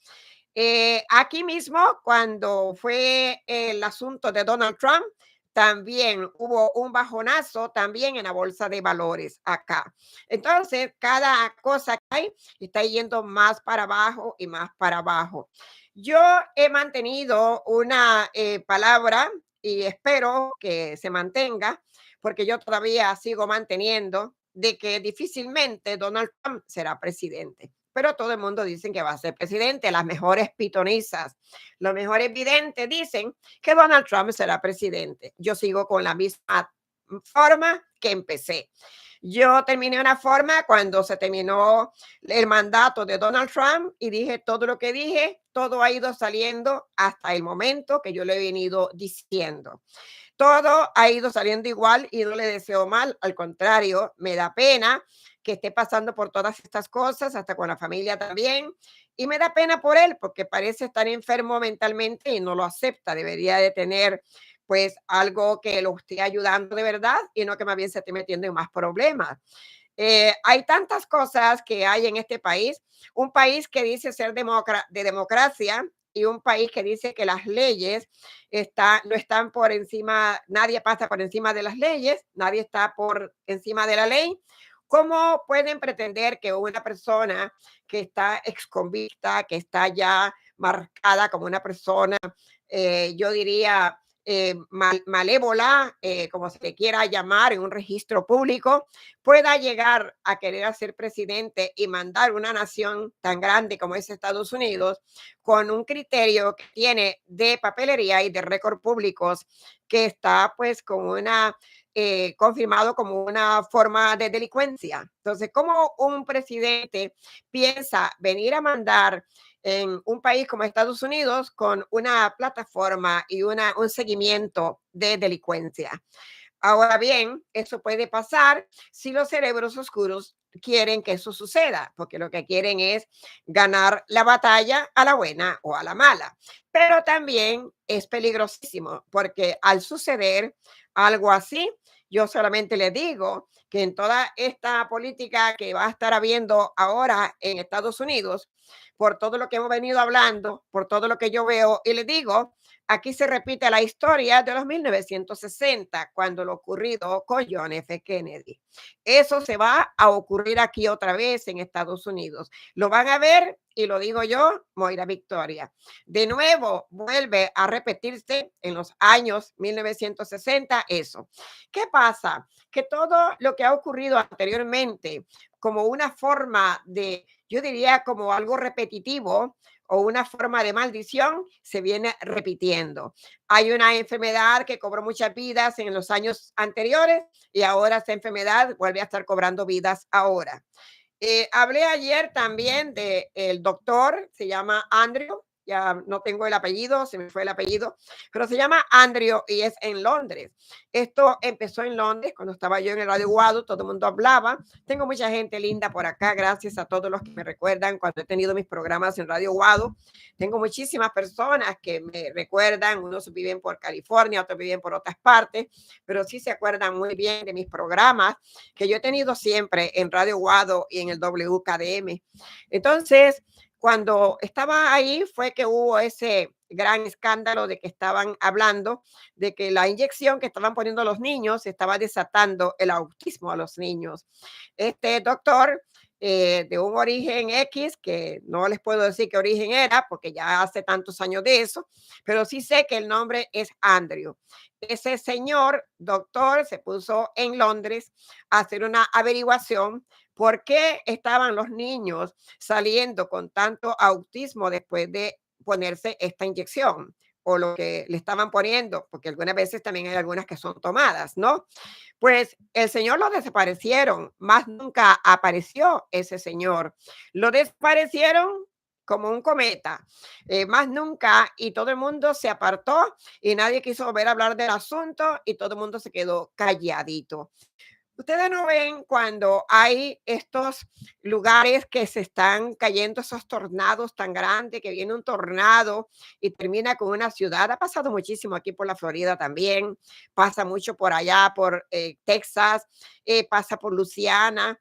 S1: Aquí mismo, cuando fue el asunto de Donald Trump, también hubo un bajonazo también en la bolsa de valores acá. Entonces, cada cosa que hay está yendo más para abajo y más para abajo. Yo he mantenido una palabra y espero que se mantenga, porque yo todavía sigo manteniendo de que difícilmente Donald Trump será presidente, pero todo el mundo dice que va a ser presidente. Las mejores pitonisas, los mejores videntes dicen que Donald Trump será presidente. Yo sigo con la misma forma que empecé. Yo terminé una forma cuando se terminó el mandato de Donald Trump y dije todo lo que dije, todo ha ido saliendo hasta el momento que yo le he venido diciendo. Todo ha ido saliendo igual y no le deseo mal, al contrario, me da pena que esté pasando por todas estas cosas, hasta con la familia también, y me da pena por él porque parece estar enfermo mentalmente y no lo acepta, debería de tener pues algo que lo esté ayudando de verdad y no que más bien se esté metiendo en más problemas. Hay tantas cosas que hay en este país, un país que dice ser de democracia y un país que dice que las leyes no están por encima, nadie pasa por encima de las leyes, nadie está por encima de la ley. ¿Cómo pueden pretender que una persona que está exconvicta, que está ya marcada como una persona, yo diría, malévola, como se le quiera llamar, en un registro público, pueda llegar a querer ser presidente y mandar una nación tan grande como es Estados Unidos con un criterio que tiene de papelería y de récord públicos que está pues con una confirmado como una forma de delincuencia? Entonces, ¿cómo un presidente piensa venir a mandar en un país como Estados Unidos con una plataforma y un seguimiento de delincuencia? Ahora bien, eso puede pasar si los cerebros oscuros quieren que eso suceda, porque lo que quieren es ganar la batalla a la buena o a la mala. Pero también es peligrosísimo, porque al suceder algo así, yo solamente le digo que en toda esta política que va a estar habiendo ahora en Estados Unidos, por todo lo que hemos venido hablando, por todo lo que yo veo y le digo, aquí se repite la historia de los 1960, cuando lo ocurrido con John F. Kennedy. Eso se va a ocurrir aquí otra vez en Estados Unidos. Lo van a ver y lo digo yo, Moira Victoria. De nuevo, vuelve a repetirse en los años 1960 eso. ¿Qué pasa? Que todo lo que ha ocurrido anteriormente como una forma de, yo diría como algo repetitivo, o una forma de maldición se viene repitiendo. Hay una enfermedad que cobró muchas vidas en los años anteriores y ahora esa enfermedad vuelve a estar cobrando vidas ahora. Hablé ayer también de el doctor, se llama Andrew, ya no tengo el apellido, se me fue el apellido, pero se llama Andrew y es en Londres. Esto empezó en Londres cuando estaba yo en el Radio Guado, todo el mundo hablaba. Tengo mucha gente linda por acá, gracias a todos los que me recuerdan cuando he tenido mis programas en Radio Guado. Tengo muchísimas personas que me recuerdan, unos viven por California, otros viven por otras partes, pero sí se acuerdan muy bien de mis programas que yo he tenido siempre en Radio Guado y en el WKDM. Entonces, cuando estaba ahí fue que hubo ese gran escándalo de que estaban hablando de que la inyección que estaban poniendo a los niños estaba desatando el autismo a los niños. Este doctor de un origen X, que no les puedo decir qué origen era, porque ya hace tantos años de eso, pero sí sé que el nombre es Andrew. Ese señor doctor se puso en Londres a hacer una averiguación por qué estaban los niños saliendo con tanto autismo después de ponerse esta inyección o lo que le estaban poniendo, porque algunas veces también hay algunas que son tomadas, ¿no? Pues el señor lo desaparecieron, más nunca apareció ese señor. Lo desaparecieron como un cometa, más nunca, y todo el mundo se apartó y nadie quiso volver a hablar del asunto y todo el mundo se quedó calladito. Ustedes no ven cuando hay estos lugares que se están cayendo esos tornados tan grandes, que viene un tornado y termina con una ciudad. Ha pasado muchísimo aquí por la Florida también, pasa mucho por allá, por Texas, pasa por Luisiana,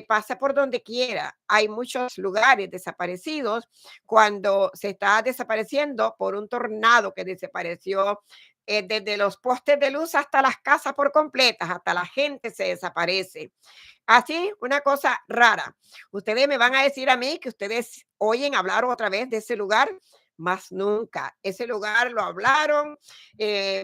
S1: pasa por donde quiera. Hay muchos lugares desaparecidos cuando se está desapareciendo por un tornado que desapareció desde los postes de luz hasta las casas por completas, hasta la gente se desaparece. Así, una cosa rara. Ustedes me van a decir a mí que ustedes oyen hablar otra vez de ese lugar. Más nunca. Ese lugar lo hablaron.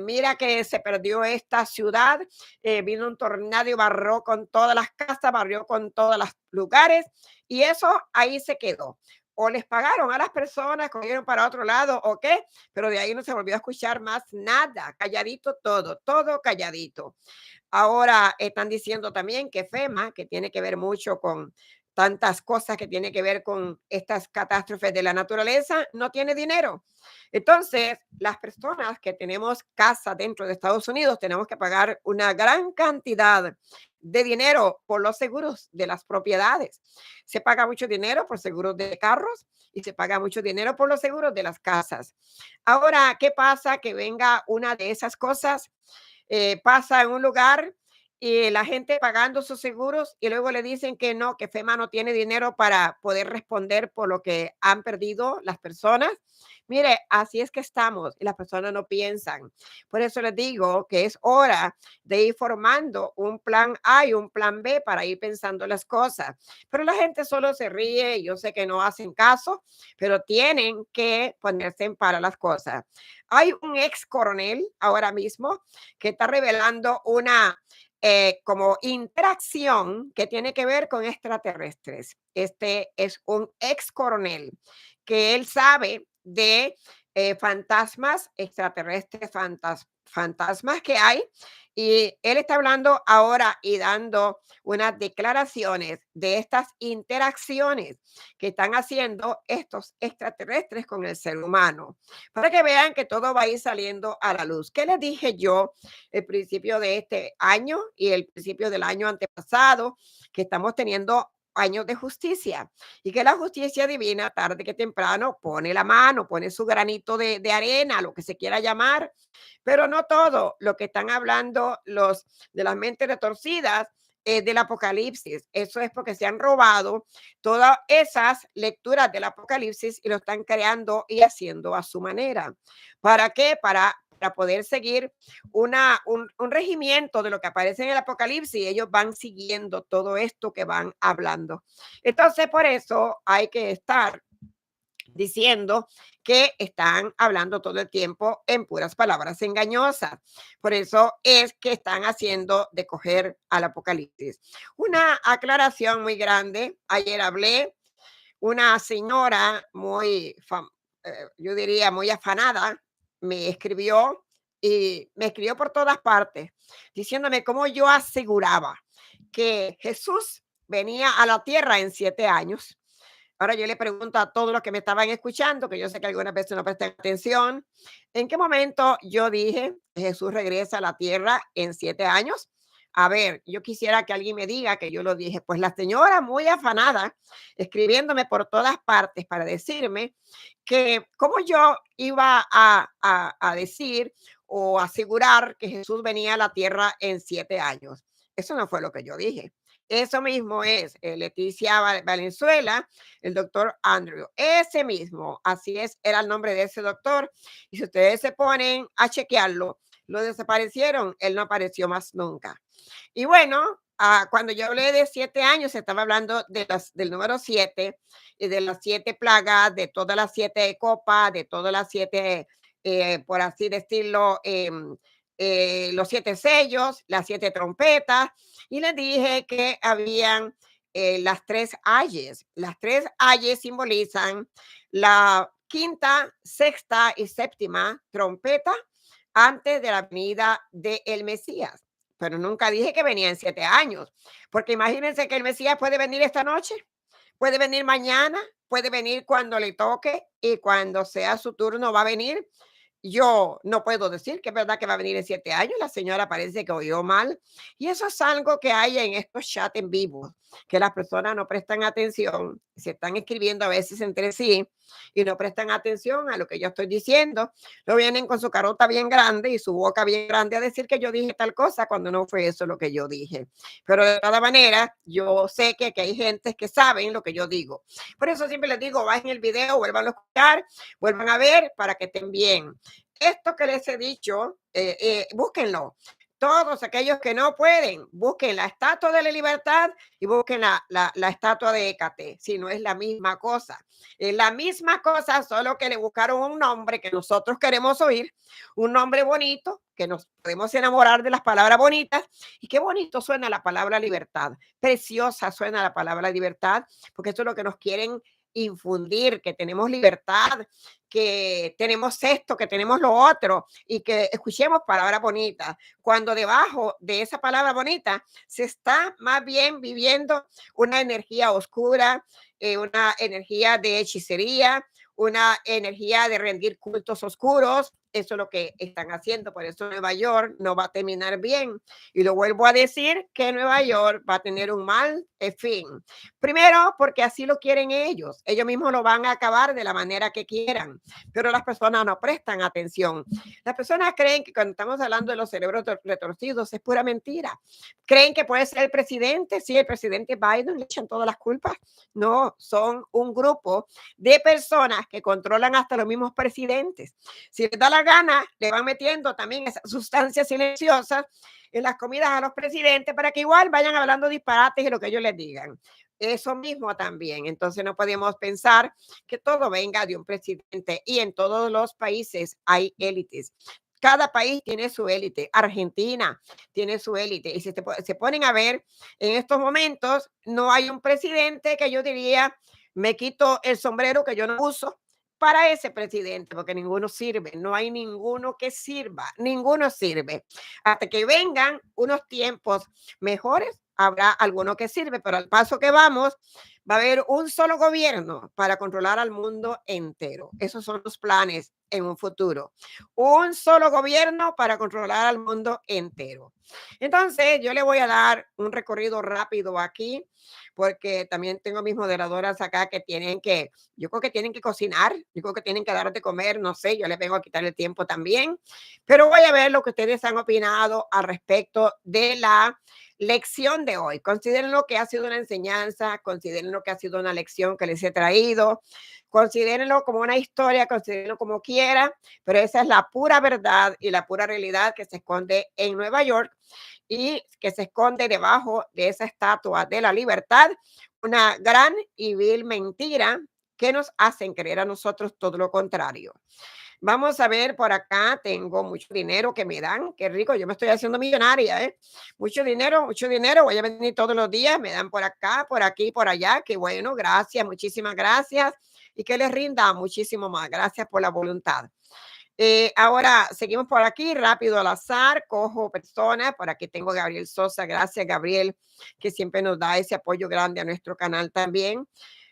S1: Mira que se perdió esta ciudad. Vino un tornado y barrió con todas las casas, barrió con todos los lugares. Y eso ahí se quedó. O les pagaron a las personas, cogieron para otro lado o qué, pero de ahí no se volvió a escuchar más nada. Calladito todo, todo calladito. Ahora están diciendo también que FEMA, que tiene que ver mucho con tantas cosas que tiene que ver con estas catástrofes de la naturaleza, no tiene dinero. Entonces, las personas que tenemos casa dentro de Estados Unidos tenemos que pagar una gran cantidad de dinero por los seguros de las propiedades. Se paga mucho dinero por seguros de carros y se paga mucho dinero por los seguros de las casas. Ahora, ¿qué pasa? Que venga una de esas cosas pasa en un lugar y la gente pagando sus seguros y luego le dicen que no, que FEMA no tiene dinero para poder responder por lo que han perdido las personas. Mire, así es que estamos y las personas no piensan. Por eso les digo que es hora de ir formando un plan A y un plan B para ir pensando las cosas. Pero la gente solo se ríe, yo sé que no hacen caso, pero tienen que ponerse en para las cosas. Hay un ex coronel ahora mismo que está revelando una como interacción que tiene que ver con extraterrestres. Este es un ex coronel que él sabe de fantasmas extraterrestres, fantasmas que hay. Y él está hablando ahora y dando unas declaraciones de estas interacciones que están haciendo estos extraterrestres con el ser humano, para que vean que todo va a ir saliendo a la luz. ¿Qué les dije yo el principio de este año y el principio del año antepasado? Que estamos teniendo años de justicia y que la justicia divina tarde que temprano pone la mano, pone su granito de arena, lo que se quiera llamar, pero no todo lo que están hablando los de las mentes retorcidas es del Apocalipsis. Eso es porque se han robado todas esas lecturas del Apocalipsis y lo están creando y haciendo a su manera. ¿Para qué? Para poder seguir un regimiento de lo que aparece en el Apocalipsis y ellos van siguiendo todo esto que van hablando. Entonces, por eso hay que estar diciendo que están hablando todo el tiempo en puras palabras engañosas. Por eso es que están haciendo de coger al Apocalipsis. Una aclaración muy grande. Ayer hablé, una señora muy, yo diría, muy afanada, me escribió y me escribió por todas partes, diciéndome cómo yo aseguraba que Jesús venía a la tierra en 7 años. Ahora yo le pregunto a todos los que me estaban escuchando, que yo sé que algunas veces no prestan atención, ¿en qué momento yo dije que Jesús regresa a la tierra en 7 años? A ver, yo quisiera que alguien me diga que yo lo dije. Pues la señora muy afanada, escribiéndome por todas partes para decirme que cómo yo iba a decir o asegurar que Jesús venía a la tierra en 7 años. Eso no fue lo que yo dije. Eso mismo es Leticia Valenzuela, el doctor Andrew. Ese mismo, así es, era el nombre de ese doctor. Y si ustedes se ponen a chequearlo, lo desaparecieron, él no apareció más nunca. Y bueno, cuando yo hablé de 7 años, estaba hablando del número 7 y de las 7 plagas, de todas las 7 copas, de todas las 7, por así decirlo, los 7 sellos, las 7 trompetas. Y les dije que habían las 3 ayes. Las 3 ayes simbolizan la quinta, sexta y séptima trompeta antes de la venida del Mesías. Pero nunca dije que venía en 7 años, porque imagínense que el Mesías puede venir esta noche, puede venir mañana, puede venir cuando le toque y cuando sea su turno va a venir. Yo no puedo decir que es verdad que va a venir en 7 años. La señora parece que oyó mal. Y eso es algo que hay en estos chats en vivo, que las personas no prestan atención, se están escribiendo a veces entre sí y no prestan atención a lo que yo estoy diciendo. Lo vienen con su carota bien grande y su boca bien grande a decir que yo dije tal cosa cuando no fue eso lo que yo dije. Pero de todas maneras, yo sé que hay gente que saben lo que yo digo. Por eso siempre les digo, bajen el video, vuelvan a escuchar, vuelvan a ver para que estén bien. Esto que les he dicho, búsquenlo. Todos aquellos que no pueden, busquen la estatua de la libertad y busquen la estatua de Hécate, si no es la misma cosa. Es la misma cosa, solo que le buscaron un nombre que nosotros queremos oír, un nombre bonito, que nos podemos enamorar de las palabras bonitas. Y qué bonito suena la palabra libertad, preciosa suena la palabra libertad, porque esto es lo que nos quieren infundir, que tenemos libertad, que tenemos esto, que tenemos lo otro y que escuchemos palabras bonitas, cuando debajo de esa palabra bonita se está más bien viviendo una energía oscura, una energía de hechicería, una energía de rendir cultos oscuros, eso es lo que están haciendo. Por eso Nueva York no va a terminar bien. Y lo vuelvo a decir que Nueva York va a tener un mal fin. Primero, porque así lo quieren ellos. Ellos mismos lo van a acabar de la manera que quieran, pero las personas no prestan atención. Las personas creen que cuando estamos hablando de los cerebros retorcidos es pura mentira. Creen que puede ser el presidente. Sí, el presidente Biden le echan todas las culpas. No, son un grupo de personas que controlan hasta los mismos presidentes. Si les da la gana, le van metiendo también esas sustancias silenciosas en las comidas a los presidentes para que igual vayan hablando disparates y lo que ellos les digan. Eso mismo también. Entonces no podemos pensar que todo venga de un presidente, y en todos los países hay élites. Cada país tiene su élite. Argentina tiene su élite. Y si se ponen a ver, en estos momentos no hay un presidente que yo diría, me quito el sombrero que yo no uso para ese presidente, porque ninguno sirve. No hay ninguno que sirva. Ninguno sirve. Hasta que vengan unos tiempos mejores, habrá alguno que sirve, pero al paso que vamos, va a haber un solo gobierno para controlar al mundo entero. Esos son los planes en un futuro. Un solo gobierno para controlar al mundo entero. Entonces, yo le voy a dar un recorrido rápido aquí, porque también tengo mis moderadoras acá que tienen que, yo creo que tienen que cocinar, yo creo que tienen que dar de comer, no sé, yo les vengo a quitar el tiempo también, pero voy a ver lo que ustedes han opinado al respecto de la lección de hoy. Consideren lo que ha sido una enseñanza, consideren lo que ha sido una lección que les he traído, considérenlo como una historia, considérenlo como quiera, pero esa es la pura verdad y la pura realidad que se esconde en Nueva York y que se esconde debajo de esa estatua de la libertad, una gran y vil mentira que nos hacen creer a nosotros todo lo contrario. Vamos a ver por acá, tengo mucho dinero que me dan, qué rico, yo me estoy haciendo millonaria, ¿eh? Mucho dinero, voy a venir todos los días, me dan por acá, por aquí, por allá, qué bueno, gracias, muchísimas gracias y que les rinda muchísimo más, gracias por la voluntad. Ahora seguimos por aquí, rápido al azar, cojo personas, por aquí tengo a Gabriel Sosa, gracias Gabriel, que siempre nos da ese apoyo grande a nuestro canal también.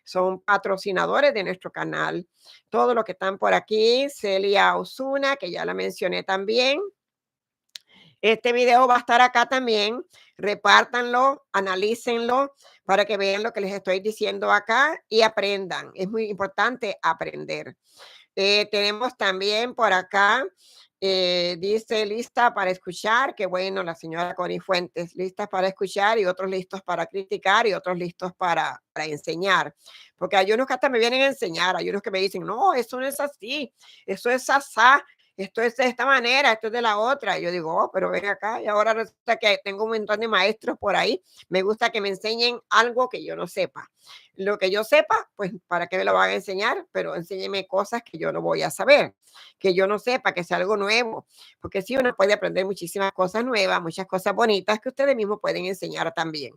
S1: Son patrocinadores de nuestro canal. Todos los que están por aquí, Celia Osuna, que ya la mencioné también. Este video va a estar acá también. Repártanlo, analícenlo para que vean lo que les estoy diciendo acá y aprendan. Es muy importante aprender. Tenemos también por acá, dice lista para escuchar, que bueno, la señora Connie Fuentes, listas para escuchar y otros listos para criticar y otros listos para enseñar. Porque hay unos que hasta me vienen a enseñar, hay unos que me dicen, no, eso no es así, eso es asá, esto es de esta manera, esto es de la otra. Y yo digo, oh, pero ven acá. Y ahora resulta que tengo un montón de maestros por ahí. Me gusta que me enseñen algo que yo no sepa. Lo que yo sepa, pues, ¿para qué me lo van a enseñar? Pero enséñeme cosas que yo no voy a saber, que yo no sepa, que sea algo nuevo. Porque sí, uno puede aprender muchísimas cosas nuevas, muchas cosas bonitas que ustedes mismos pueden enseñar también.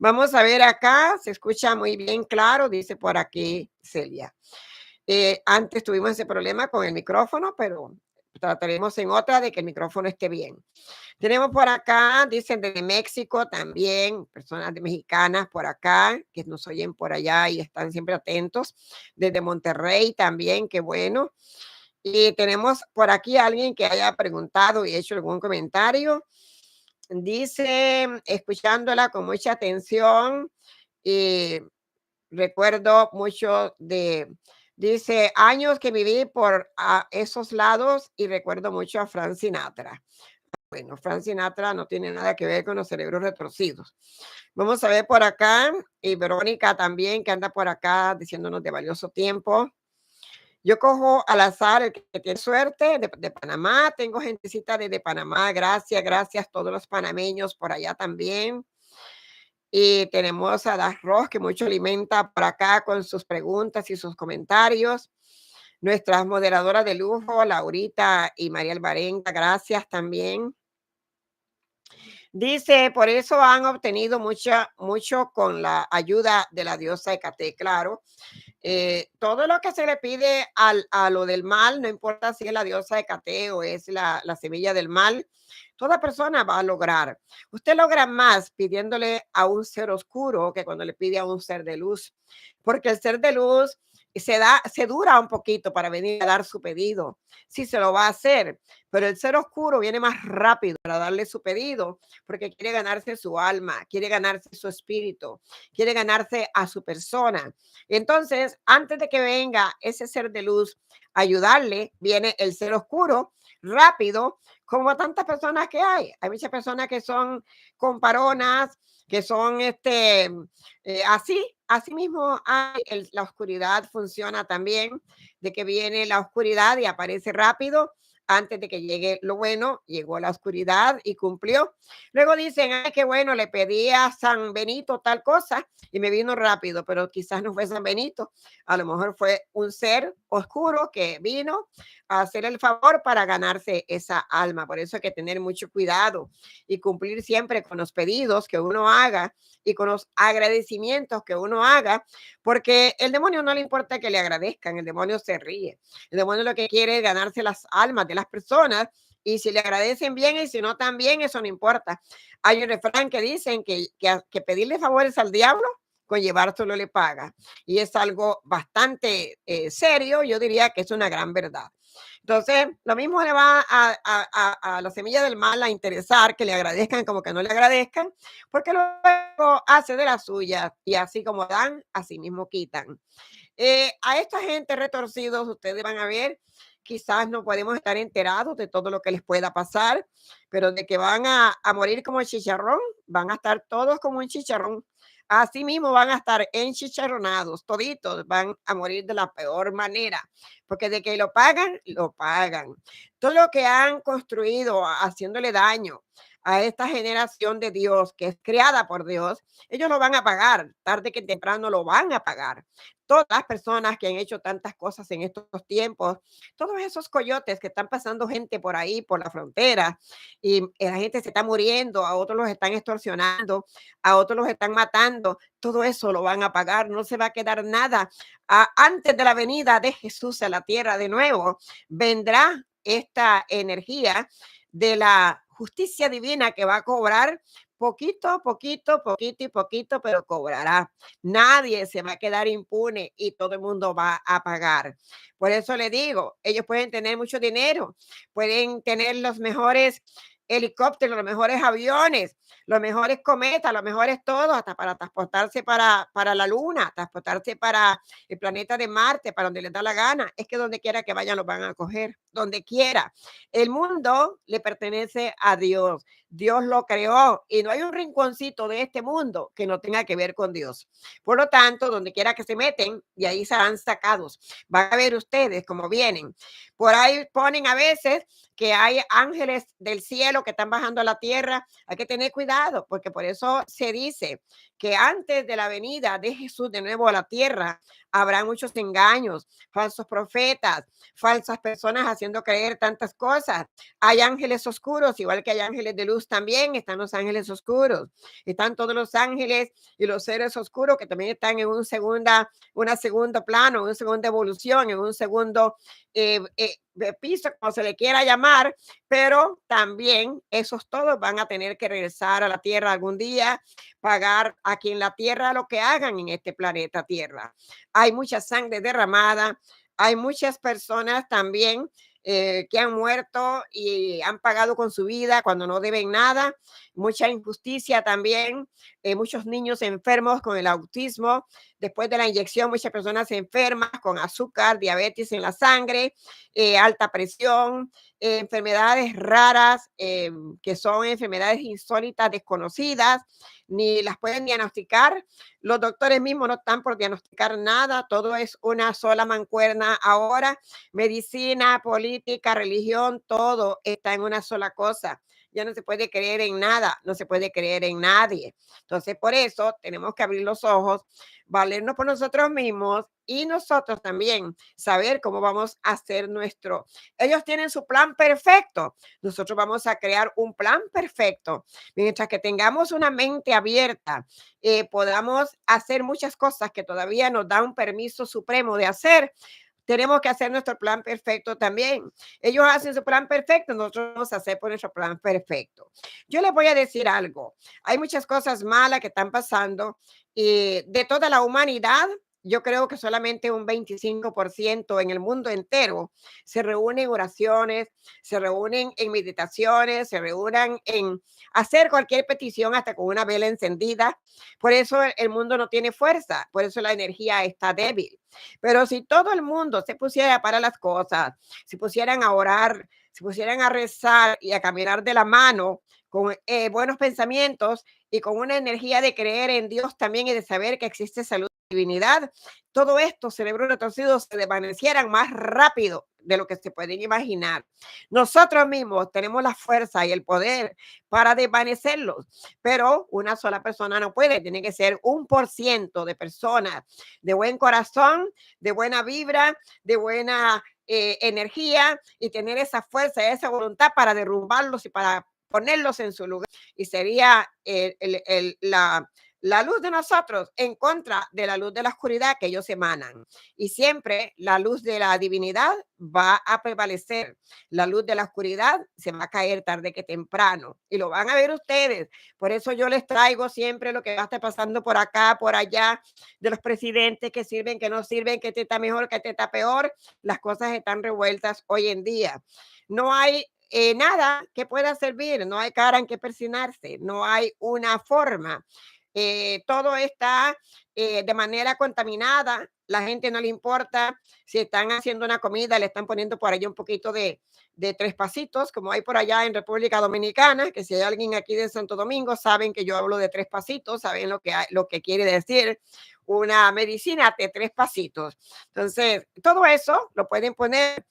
S1: Vamos a ver acá, se escucha muy bien claro, dice por aquí Celia. Antes tuvimos ese problema con el micrófono, pero trataremos en otra de que el micrófono esté bien. Tenemos por acá, dicen desde México también, personas de mexicanas por acá, que nos oyen por allá y están siempre atentos. Desde Monterrey también, qué bueno. Y tenemos por aquí a alguien que haya preguntado y hecho algún comentario. Dice, escuchándola con mucha atención, y recuerdo mucho dice, años que viví por esos lados y recuerdo mucho a Frank Sinatra. Bueno, Frank Sinatra no tiene nada que ver con los cerebros retorcidos. Vamos a ver por acá, y Verónica también, que anda por acá diciéndonos de valioso tiempo. Yo cojo al azar el que tiene suerte de Panamá. Tengo gentecita de Panamá. Gracias, gracias todos los panameños por allá también. Y tenemos a Das Ross, que mucho alimenta por acá con sus preguntas y sus comentarios. Nuestras moderadoras de lujo, Laurita y María Alvarenga, gracias también. Dice, por eso han obtenido mucho con la ayuda de la diosa Hecate, claro. Todo lo que se le pide a lo del mal, no importa si es la diosa Hecate o es la semilla del mal, toda persona va a lograr. Usted logra más pidiéndole a un ser oscuro que cuando le pide a un ser de luz, porque el ser de luz y se dura un poquito para venir a dar su pedido. Sí, se lo va a hacer, pero el ser oscuro viene más rápido para darle su pedido, porque quiere ganarse su alma, quiere ganarse su espíritu, quiere ganarse a su persona. Entonces, antes de que venga ese ser de luz a ayudarle, viene el ser oscuro rápido, como tantas personas que hay. Hay muchas personas que son comparonas, que son así mismo hay la oscuridad funciona también, de que viene la oscuridad y aparece rápido. Antes de que llegue lo bueno, llegó la oscuridad y cumplió. Luego dicen, ay, qué bueno, le pedí a San Benito tal cosa y me vino rápido, pero quizás no fue San Benito, a lo mejor fue un ser oscuro que vino a hacer el favor para ganarse esa alma. Por eso hay que tener mucho cuidado y cumplir siempre con los pedidos que uno haga y con los agradecimientos que uno haga, porque el demonio no le importa que le agradezcan, el demonio se ríe. El demonio lo que quiere es ganarse las almas de las personas y si le agradecen bien y si no también, eso no importa. Hay un refrán que dicen que pedirle favores al diablo con llevárselo le paga. Y es algo bastante serio, yo diría que es una gran verdad. Entonces, lo mismo le va a la semilla del mal a interesar que le agradezcan como que no le agradezcan, porque luego hace de las suyas y así como dan, así mismo quitan. A esta gente retorcidos, ustedes van a ver, quizás no podemos estar enterados de todo lo que les pueda pasar, pero de que van a morir como el chicharrón, van a estar todos como un chicharrón. Así mismo van a estar enchicharronados, toditos van a morir de la peor manera, porque de que lo pagan, lo pagan. Todo lo que han construido haciéndole daño a esta generación de Dios, que es creada por Dios, ellos lo van a pagar, tarde que temprano lo van a pagar. Todas las personas que han hecho tantas cosas en estos tiempos, todos esos coyotes que están pasando gente por ahí, por la frontera, y la gente se está muriendo, a otros los están extorsionando, a otros los están matando, todo eso lo van a pagar, no se va a quedar nada. Antes de la venida de Jesús a la tierra de nuevo, vendrá esta energía de la justicia divina que va a cobrar poquito, poquito, poquito y poquito, pero cobrará. Nadie se va a quedar impune y todo el mundo va a pagar. Por eso le digo, ellos pueden tener mucho dinero, pueden tener los mejores helicópteros, los mejores aviones, los mejores cometas, los mejores todos, hasta para transportarse para la luna, transportarse para el planeta de Marte, para donde les da la gana. Es que donde quiera que vayan los van a coger, donde quiera. El mundo le pertenece a Dios. Dios lo creó y no hay un rinconcito de este mundo que no tenga que ver con Dios. Por lo tanto, donde quiera que se meten, de ahí serán sacados. Van a ver ustedes cómo vienen. Por ahí ponen a veces que hay ángeles del cielo que están bajando a la tierra. Hay que tener cuidado porque por eso se dice que antes de la venida de Jesús de nuevo a la tierra, habrá muchos engaños, falsos profetas, falsas personas haciendo creer tantas cosas. Hay ángeles oscuros, igual que hay ángeles de luz también, están los ángeles oscuros. Están todos los ángeles y los seres oscuros que también están en una segunda plano, en una segunda evolución, en un segundo piso, como se le quiera llamar, pero también esos todos van a tener que regresar a la tierra algún día, pagar aquí en la tierra lo que hagan en este planeta Tierra. Hay mucha sangre derramada, hay muchas personas también que han muerto y han pagado con su vida cuando no deben nada, mucha injusticia también, muchos niños enfermos con el autismo, después de la inyección muchas personas enfermas con azúcar, diabetes en la sangre, alta presión, enfermedades raras que son enfermedades insólitas, desconocidas, ni las pueden diagnosticar. Los doctores mismos no están por diagnosticar nada, todo es una sola mancuerna ahora. Medicina, política, religión, todo está en una sola cosa. Ya no se puede creer en nada, no se puede creer en nadie. Entonces, por eso tenemos que abrir los ojos, valernos por nosotros mismos y nosotros también saber cómo vamos a hacer nuestro. Ellos tienen su plan perfecto. Nosotros vamos a crear un plan perfecto. Mientras que tengamos una mente abierta, podamos hacer muchas cosas que todavía nos da un permiso supremo de hacer. Tenemos que hacer nuestro plan perfecto también. Ellos hacen su plan perfecto, nosotros vamos a hacer por nuestro plan perfecto. Yo les voy a decir algo. Hay muchas cosas malas que están pasando de toda la humanidad. yo creo que solamente un 25% en el mundo entero se reúnen en oraciones, se reúnen en meditaciones, se reúnen en hacer cualquier petición hasta con una vela encendida. Por eso el mundo no tiene fuerza, por eso la energía está débil. Pero si todo el mundo se pusiera para las cosas, si pusieran a orar, si pusieran a rezar y a caminar de la mano con buenos pensamientos y con una energía de creer en Dios también y de saber que existe salud y divinidad, todo esto, cerebros retorcidos, se desvanecieran más rápido de lo que se pueden imaginar. Nosotros mismos tenemos la fuerza y el poder para desvanecerlos, pero una sola persona no puede, tiene que ser 1% de personas de buen corazón, de buena vibra, de buena energía y tener esa fuerza, esa voluntad para derrumbarlos y para ponerlos en su lugar. Y sería la luz de nosotros en contra de la luz de la oscuridad que ellos emanan. Y siempre la luz de la divinidad va a prevalecer. La luz de la oscuridad se va a caer tarde que temprano. Y lo van a ver ustedes. Por eso yo les traigo siempre lo que va a estar pasando por acá, por allá, de los presidentes que sirven, que no sirven, que este está mejor, que este está peor. Las cosas están revueltas hoy en día. No hay nada que pueda servir, no hay cara en que persinarse, no hay una forma. Todo está de manera contaminada, la gente no le importa si están haciendo una comida, le están poniendo por allá un poquito de tres pasitos, como hay por allá en República Dominicana, que si hay alguien aquí de Santo Domingo, saben que yo hablo de tres pasitos, saben lo que quiere decir una medicina de tres pasitos. Entonces, todo eso lo pueden poner,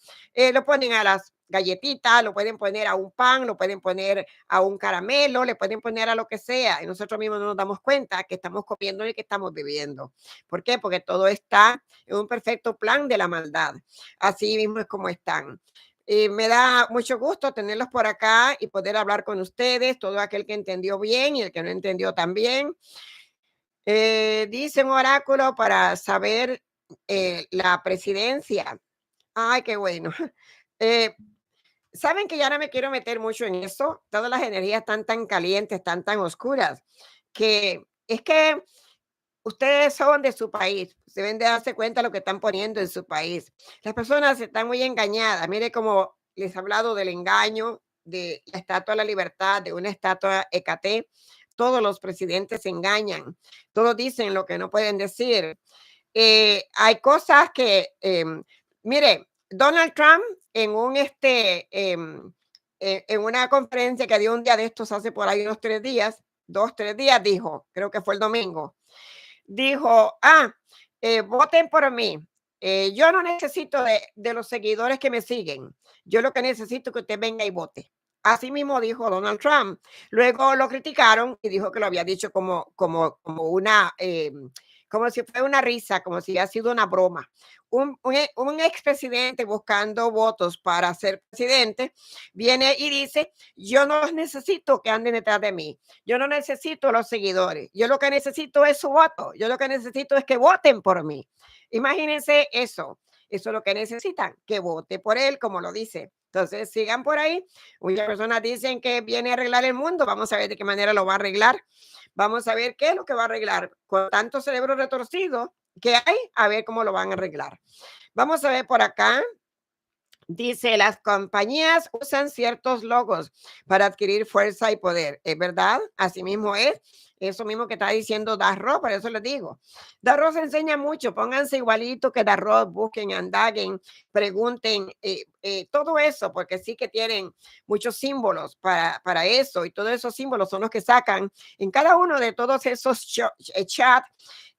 S1: lo ponen a las galletitas, lo pueden poner a un pan, lo pueden poner a un caramelo, le pueden poner a lo que sea y nosotros mismos no nos damos cuenta que estamos comiendo y que estamos viviendo. ¿Por qué? Porque todo está en un perfecto plan de la maldad. Así mismo es como están. Me da mucho gusto tenerlos por acá y poder hablar con ustedes, todo aquel que entendió bien y el que no entendió también. Dice un oráculo para saber la presidencia. Ay, qué bueno. Eh, Saben que ya no me quiero meter mucho en eso. Todas las energías están tan calientes, están tan oscuras, que es que ustedes son de su país. Deben de darse cuenta de lo que están poniendo en su país. Las personas están muy engañadas. Mire cómo les he hablado del engaño, de la Estatua de la Libertad, de una estatua Ecaté. Todos los presidentes se engañan. Todos dicen lo que no pueden decir. Hay cosas que, mire, Donald Trump en en una conferencia que dio un día de estos hace por ahí unos 3 días, 2, 3 días, dijo, creo que fue el domingo, dijo, voten por mí. Yo no necesito de los seguidores que me siguen. Yo lo que necesito es que usted venga y vote. Así mismo dijo Donald Trump. Luego lo criticaron y dijo que lo había dicho como una, como si fuera una risa, como si hubiera sido una broma. Un expresidente buscando votos para ser presidente viene y dice, yo no necesito que anden detrás de mí. Yo no necesito los seguidores. Yo lo que necesito es su voto. Yo lo que necesito es que voten por mí. Imagínense eso. Eso es lo que necesitan, que vote por él, como lo dice. Entonces, sigan por ahí. Muchas personas dicen que viene a arreglar el mundo. Vamos a ver de qué manera lo va a arreglar. Vamos a ver qué es lo que va a arreglar. Con tanto cerebro retorcido que hay, a ver cómo lo van a arreglar. Vamos a ver por acá. Dice, las compañías usan ciertos logos para adquirir fuerza y poder. ¿Es verdad? Así mismo es. Eso mismo que está diciendo Darro, por eso les digo. Darro se enseña mucho. Pónganse igualito que Darro, busquen, andaguen, pregunten, todo eso, porque sí que tienen muchos símbolos para eso. Y todos esos símbolos son los que sacan en cada uno de todos esos chats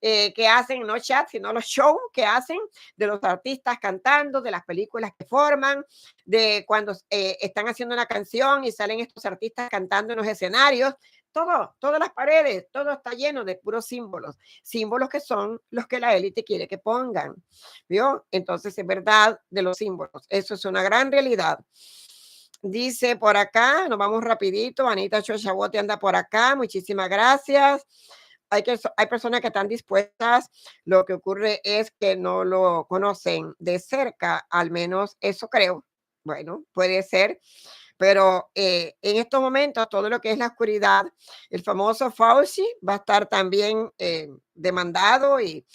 S1: que hacen, no chat, sino los shows que hacen de los artistas cantando, de las películas que forman, de cuando están haciendo una canción y salen estos artistas cantando en los escenarios. Todas las paredes, todo está lleno de puros símbolos, símbolos que son los que la élite quiere que pongan, ¿vio? Entonces es verdad de los símbolos, eso es una gran realidad. Dice por acá, nos vamos rapidito, Anita Chochabote anda por acá, muchísimas gracias. Hay personas que están dispuestas, lo que ocurre es que no lo conocen de cerca, al menos eso creo. Bueno, puede ser, Pero en estos momentos, todo lo que es la oscuridad, el famoso Fauci va a estar también demandado y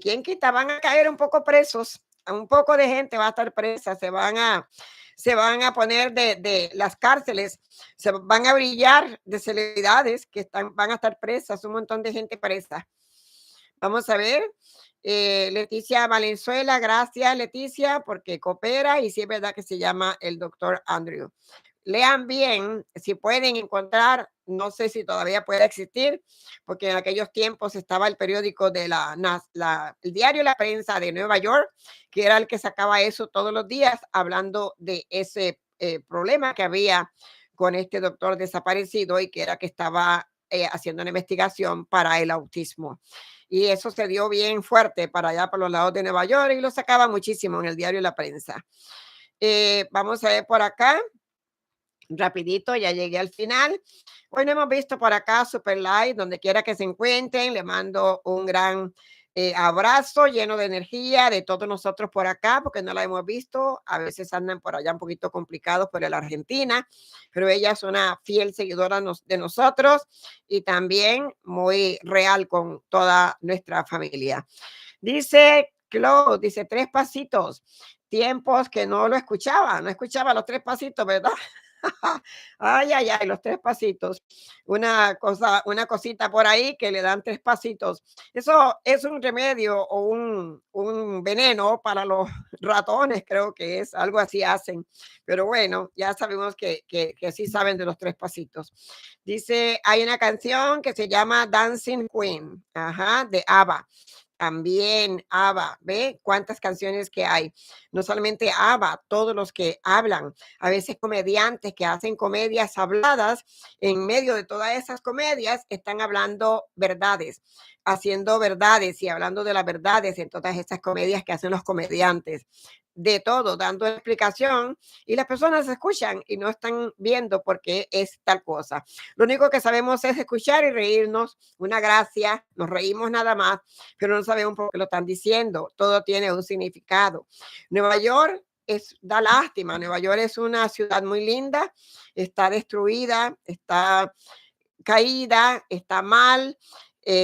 S1: quién quita, van a caer un poco presos, un poco de gente va a estar presa, se van a poner de las cárceles, se van a brillar de celebridades que van a estar presas, un montón de gente presa. Vamos a ver. Leticia Valenzuela, gracias Leticia, porque coopera y sí es verdad que se llama el doctor Andrew. Lean bien, si pueden encontrar, no sé si todavía puede existir, porque en aquellos tiempos estaba el periódico de el diario La Prensa de Nueva York, que era el que sacaba eso todos los días, hablando de ese problema que había con este doctor desaparecido y que era que estaba haciendo una investigación para el autismo. Y eso se dio bien fuerte para allá, por los lados de Nueva York, y lo sacaba muchísimo en el diario La Prensa. Vamos a ver por acá. Rapidito, ya llegué al final. Hoy no hemos visto por acá Super Light, donde quiera que se encuentren. Le mando un gran abrazo lleno de energía de todos nosotros por acá, porque no la hemos visto. A veces andan por allá un poquito complicados por la Argentina, pero ella es una fiel seguidora de nosotros y también muy real con toda nuestra familia. Dice Claude, dice 3 pasitos, tiempos que no escuchaba los 3 pasitos, ¿verdad? Ay, ay, ay, los 3 pasitos. Una cosita por ahí que le dan 3 pasitos. Eso es un remedio o un veneno para los ratones, creo que es, algo así hacen. Pero bueno, ya sabemos que sí saben de los 3 pasitos. Dice, hay una canción que se llama Dancing Queen, ajá, de ABBA. También ABBA, ¿ve? Cuántas canciones que hay. No solamente ABBA, todos los que hablan, a veces comediantes que hacen comedias habladas, en medio de todas esas comedias están hablando verdades, haciendo verdades y hablando de las verdades en todas esas comedias que hacen los comediantes. De todo, dando explicación y las personas escuchan y no están viendo por qué es tal cosa. Lo único que sabemos es escuchar y reírnos, una gracia, nos reímos nada más, pero no sabemos por qué lo están diciendo. Todo tiene un significado. Nueva York da lástima. Nueva York es una ciudad muy linda, está destruida, está caída, está mal.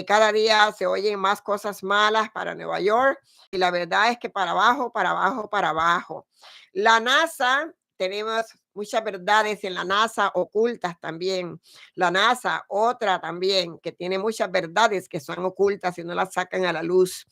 S1: Cada día se oyen más cosas malas para Nueva York y la verdad es que para abajo, para abajo, para abajo. La NASA, tenemos muchas verdades en la NASA ocultas también. La NASA, otra también, que tiene muchas verdades que son ocultas y no las sacan a la luz.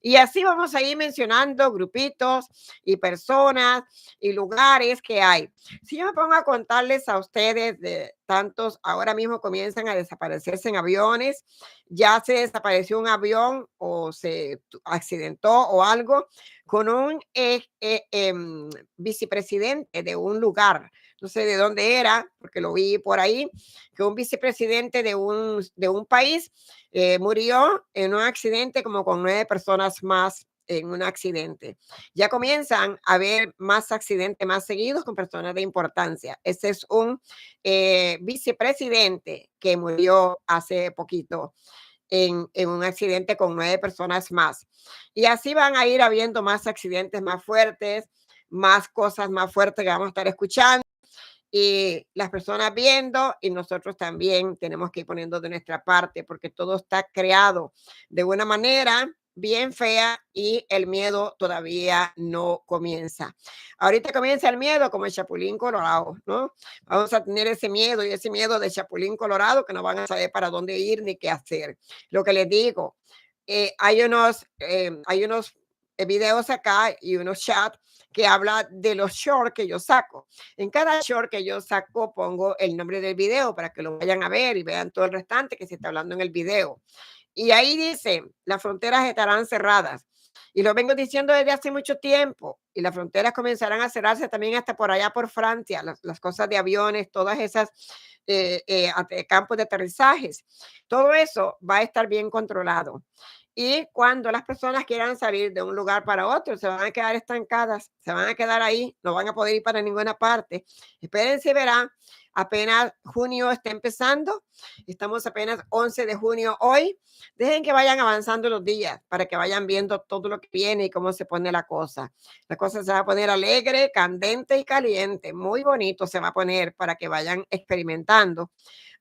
S1: Y así vamos a ir mencionando grupitos y personas y lugares que hay. Si yo me pongo a contarles a ustedes de tantos, ahora mismo comienzan a desaparecerse en aviones, ya se desapareció un avión o se accidentó o algo con un vicepresidente de un lugar, no sé de dónde era, porque lo vi por ahí, que un vicepresidente de un país murió en un accidente como con 9 personas más en un accidente. Ya comienzan a haber más accidentes más seguidos con personas de importancia. Ese es un vicepresidente que murió hace poquito en un accidente con 9 personas más. Y así van a ir habiendo más accidentes más fuertes, más cosas más fuertes que vamos a estar escuchando y las personas viendo y nosotros también tenemos que ir poniendo de nuestra parte porque todo está creado de una manera bien fea y el miedo todavía no comienza. Ahorita comienza el miedo como el Chapulín Colorado, ¿no? Vamos a tener ese miedo y ese miedo de Chapulín Colorado que no van a saber para dónde ir ni qué hacer. Lo que les digo, hay unos videos acá y unos chats que habla de los shorts que yo saco. En cada short que yo saco pongo el nombre del video para que lo vayan a ver y vean todo el restante que se está hablando en el video. Y ahí dice, las fronteras estarán cerradas. Y lo vengo diciendo desde hace mucho tiempo. Y las fronteras comenzarán a cerrarse también hasta por allá por Francia, las cosas de aviones, todas esas campos de aterrizajes. Todo eso va a estar bien controlado. Y cuando las personas quieran salir de un lugar para otro, se van a quedar estancadas, se van a quedar ahí, no van a poder ir para ninguna parte. Espérense y verán, apenas junio está empezando, estamos apenas 11 de junio hoy. Dejen que vayan avanzando los días para que vayan viendo todo lo que viene y cómo se pone la cosa. La cosa se va a poner alegre, candente y caliente. Muy bonito se va a poner para que vayan experimentando.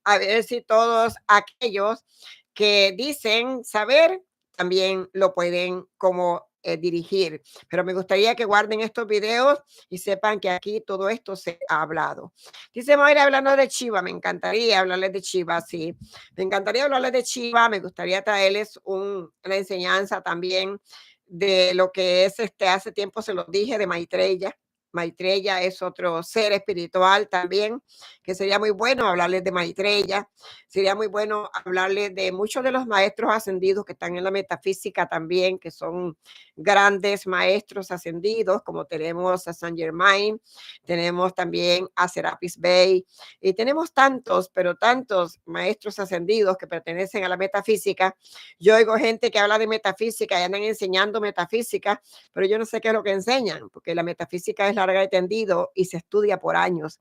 S1: A ver si todos aquellos que dicen saber también lo pueden como dirigir. Pero me gustaría que guarden estos videos y sepan que aquí todo esto se ha hablado. Dice Moira hablando de Chiva, me encantaría hablarles de Chiva, sí. Me encantaría hablarles de Chiva, me gustaría traerles una enseñanza también de lo que es hace tiempo se los dije de Maitreya. Maitreya es otro ser espiritual también, que sería muy bueno hablarles de Maitreya, sería muy bueno hablarles de muchos de los maestros ascendidos que están en la metafísica también, que son grandes maestros ascendidos, como tenemos a Saint Germain, tenemos también a Serapis Bey, y tenemos tantos, pero tantos maestros ascendidos que pertenecen a la metafísica. Yo oigo gente que habla de metafísica y andan enseñando metafísica, pero yo no sé qué es lo que enseñan, porque la metafísica es larga y tendido y se estudia por años.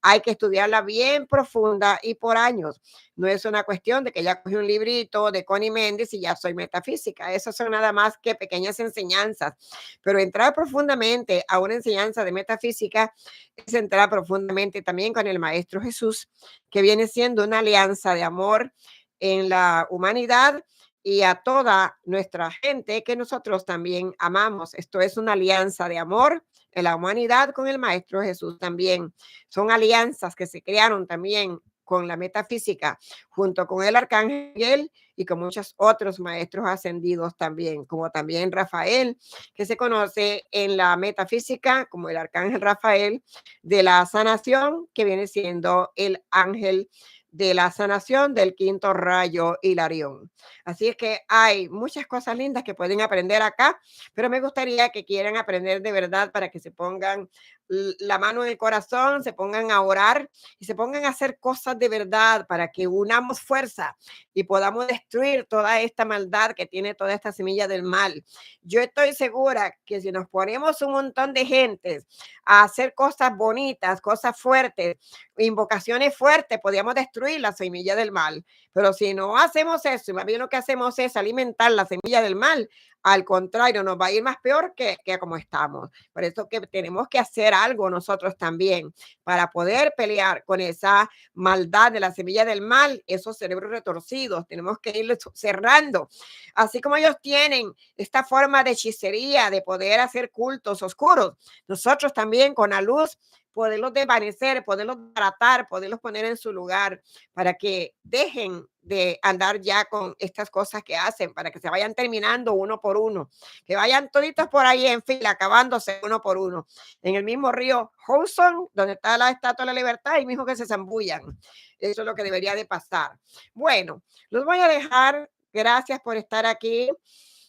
S1: Hay que estudiarla bien profunda y por años. No es una cuestión de que ya cogí un librito de Connie Méndez y ya soy metafísica. Esas son nada más que pequeñas enseñanzas. Pero entrar profundamente a una enseñanza de metafísica es entrar profundamente también con el Maestro Jesús, que viene siendo una alianza de amor en la humanidad y a toda nuestra gente que nosotros también amamos. Esto es una alianza de amor en la humanidad con el Maestro Jesús también. Son alianzas que se crearon también con la metafísica, junto con el arcángel y con muchos otros maestros ascendidos también, como también Rafael, que se conoce en la metafísica como el arcángel Rafael de la sanación, que viene siendo el ángel de la sanación del quinto rayo Hilarión. Así es que hay muchas cosas lindas que pueden aprender acá, pero me gustaría que quieran aprender de verdad para que se pongan la mano en el corazón, se pongan a orar y se pongan a hacer cosas de verdad para que unamos fuerza y podamos destruir toda esta maldad que tiene toda esta semilla del mal. Yo estoy segura que si nos ponemos un montón de gentes a hacer cosas bonitas, cosas fuertes, invocaciones fuertes, podríamos destruir la semilla del mal. Pero si no hacemos eso, y más bien lo que hacemos es alimentar la semilla del mal, al contrario, nos va a ir más peor que como estamos. Por eso que tenemos que hacer algo nosotros también para poder pelear con esa maldad de la semilla del mal, esos cerebros retorcidos. Tenemos que irlos cerrando. Así como ellos tienen esta forma de hechicería, de poder hacer cultos oscuros, nosotros también con la luz poderlos desvanecer, poderlos tratar, poderlos poner en su lugar para que dejen de andar ya con estas cosas que hacen, para que se vayan terminando uno por uno, que vayan toditos por ahí en fila, acabándose uno por uno. En el mismo río Hudson, donde está la Estatua de la Libertad, y mismo que se zambullan. Eso es lo que debería de pasar. Bueno, los voy a dejar. Gracias por estar aquí.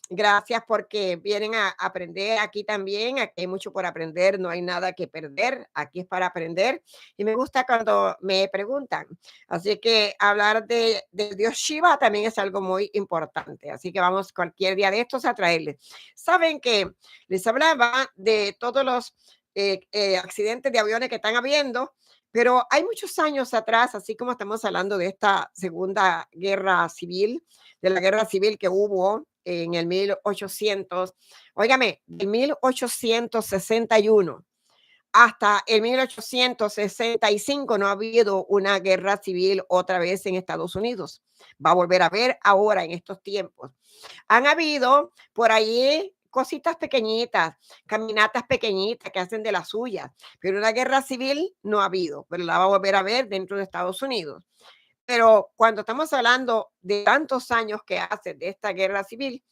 S1: Gracias porque vienen a aprender aquí también. Aquí hay mucho por aprender, no hay nada que perder. Aquí es para aprender. Y me gusta cuando me preguntan. Así que hablar de Dios Shiva también es algo muy importante. Así que vamos cualquier día de estos a traerles. Saben que les hablaba de todos los accidentes de aviones que están habiendo. Pero hay muchos años atrás, así como estamos hablando de esta segunda guerra civil, de la guerra civil que hubo en el 1800, óigame, de 1861 hasta el 1865 no ha habido una guerra civil otra vez en Estados Unidos. Va a volver a haber ahora en estos tiempos. Han habido por allí cositas pequeñitas, caminatas pequeñitas que hacen de las suyas, pero una guerra civil no ha habido, pero la va a volver a ver dentro de Estados Unidos. Pero cuando estamos hablando de tantos años que hace de esta guerra civil,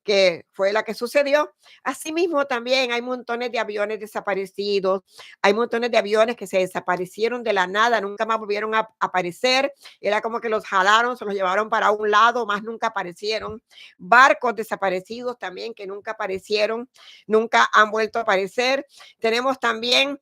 S1: que fue la que sucedió. Asimismo, también hay montones de aviones desaparecidos, hay montones de aviones que se desaparecieron de la nada, nunca más volvieron a aparecer. Era como que los jalaron, se los llevaron para un lado, más nunca aparecieron. Barcos desaparecidos también que nunca aparecieron, nunca han vuelto a aparecer. Tenemos también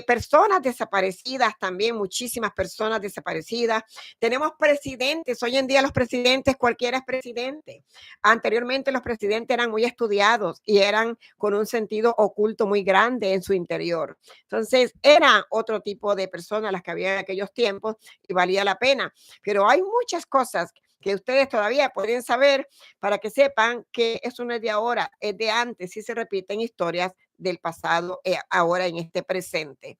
S1: personas desaparecidas, también muchísimas personas desaparecidas. Tenemos presidentes, hoy en día los presidentes, cualquiera es presidente. Anteriormente los presidentes eran muy estudiados y eran con un sentido oculto muy grande en su interior. Entonces, era otro tipo de personas las que había en aquellos tiempos y valía la pena. Pero hay muchas cosas que ustedes todavía pueden saber para que sepan que eso no es de ahora, es de antes y se repiten historias del pasado ahora en este presente.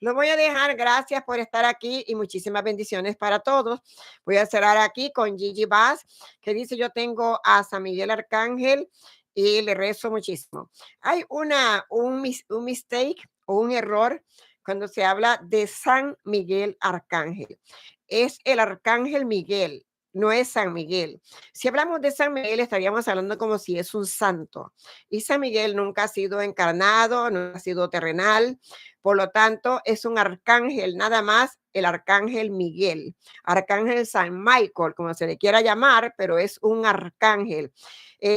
S1: Lo voy a dejar, gracias por estar aquí y muchísimas bendiciones para todos. Voy a cerrar aquí con Gigi Bass, que dice, yo tengo a San Miguel Arcángel y le rezo muchísimo. Hay un mistake o un error cuando se habla de San Miguel Arcángel. Es el Arcángel Miguel, no es San Miguel. Si hablamos de San Miguel, estaríamos hablando como si es un santo. Y San Miguel nunca ha sido encarnado, no ha sido terrenal. Por lo tanto, es un arcángel, nada más el arcángel Miguel, arcángel San Michael, como se le quiera llamar, pero es un arcángel.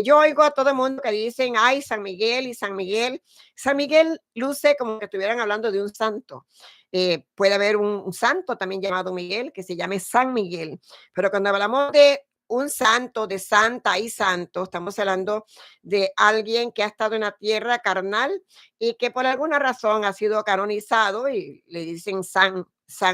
S1: Yo oigo a todo el mundo que dicen, ay, San Miguel y San Miguel. San Miguel luce como que estuvieran hablando de un santo. Puede haber un santo también llamado Miguel que se llame San Miguel, pero cuando hablamos de un santo, de santa y santo, estamos hablando de alguien que ha estado en la tierra carnal y que por alguna razón ha sido canonizado y le dicen San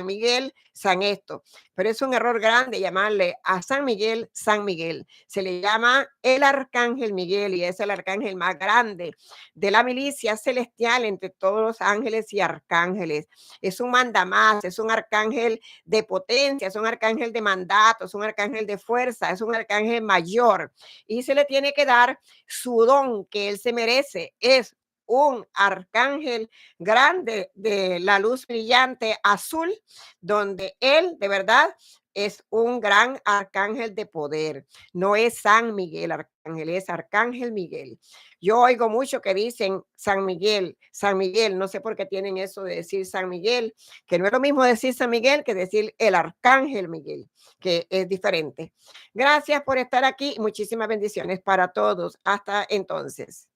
S1: Miguel, San esto. Pero es un error grande llamarle a San Miguel, San Miguel. Se le llama el Arcángel Miguel y es el arcángel más grande de la milicia celestial entre todos los ángeles y arcángeles. Es un mandamás, es un arcángel de potencia, es un arcángel de mandato, es un arcángel de fuerza, es un arcángel mayor y se le tiene que dar su don que él se merece. Es un arcángel grande de la luz brillante azul, donde él de verdad es un gran arcángel de poder. No es San Miguel Arcángel, es Arcángel Miguel. Yo oigo mucho que dicen San Miguel, no sé por qué tienen eso de decir San Miguel, que no es lo mismo decir San Miguel que decir el Arcángel Miguel, que es diferente. Gracias por estar aquí y muchísimas bendiciones para todos. Hasta entonces.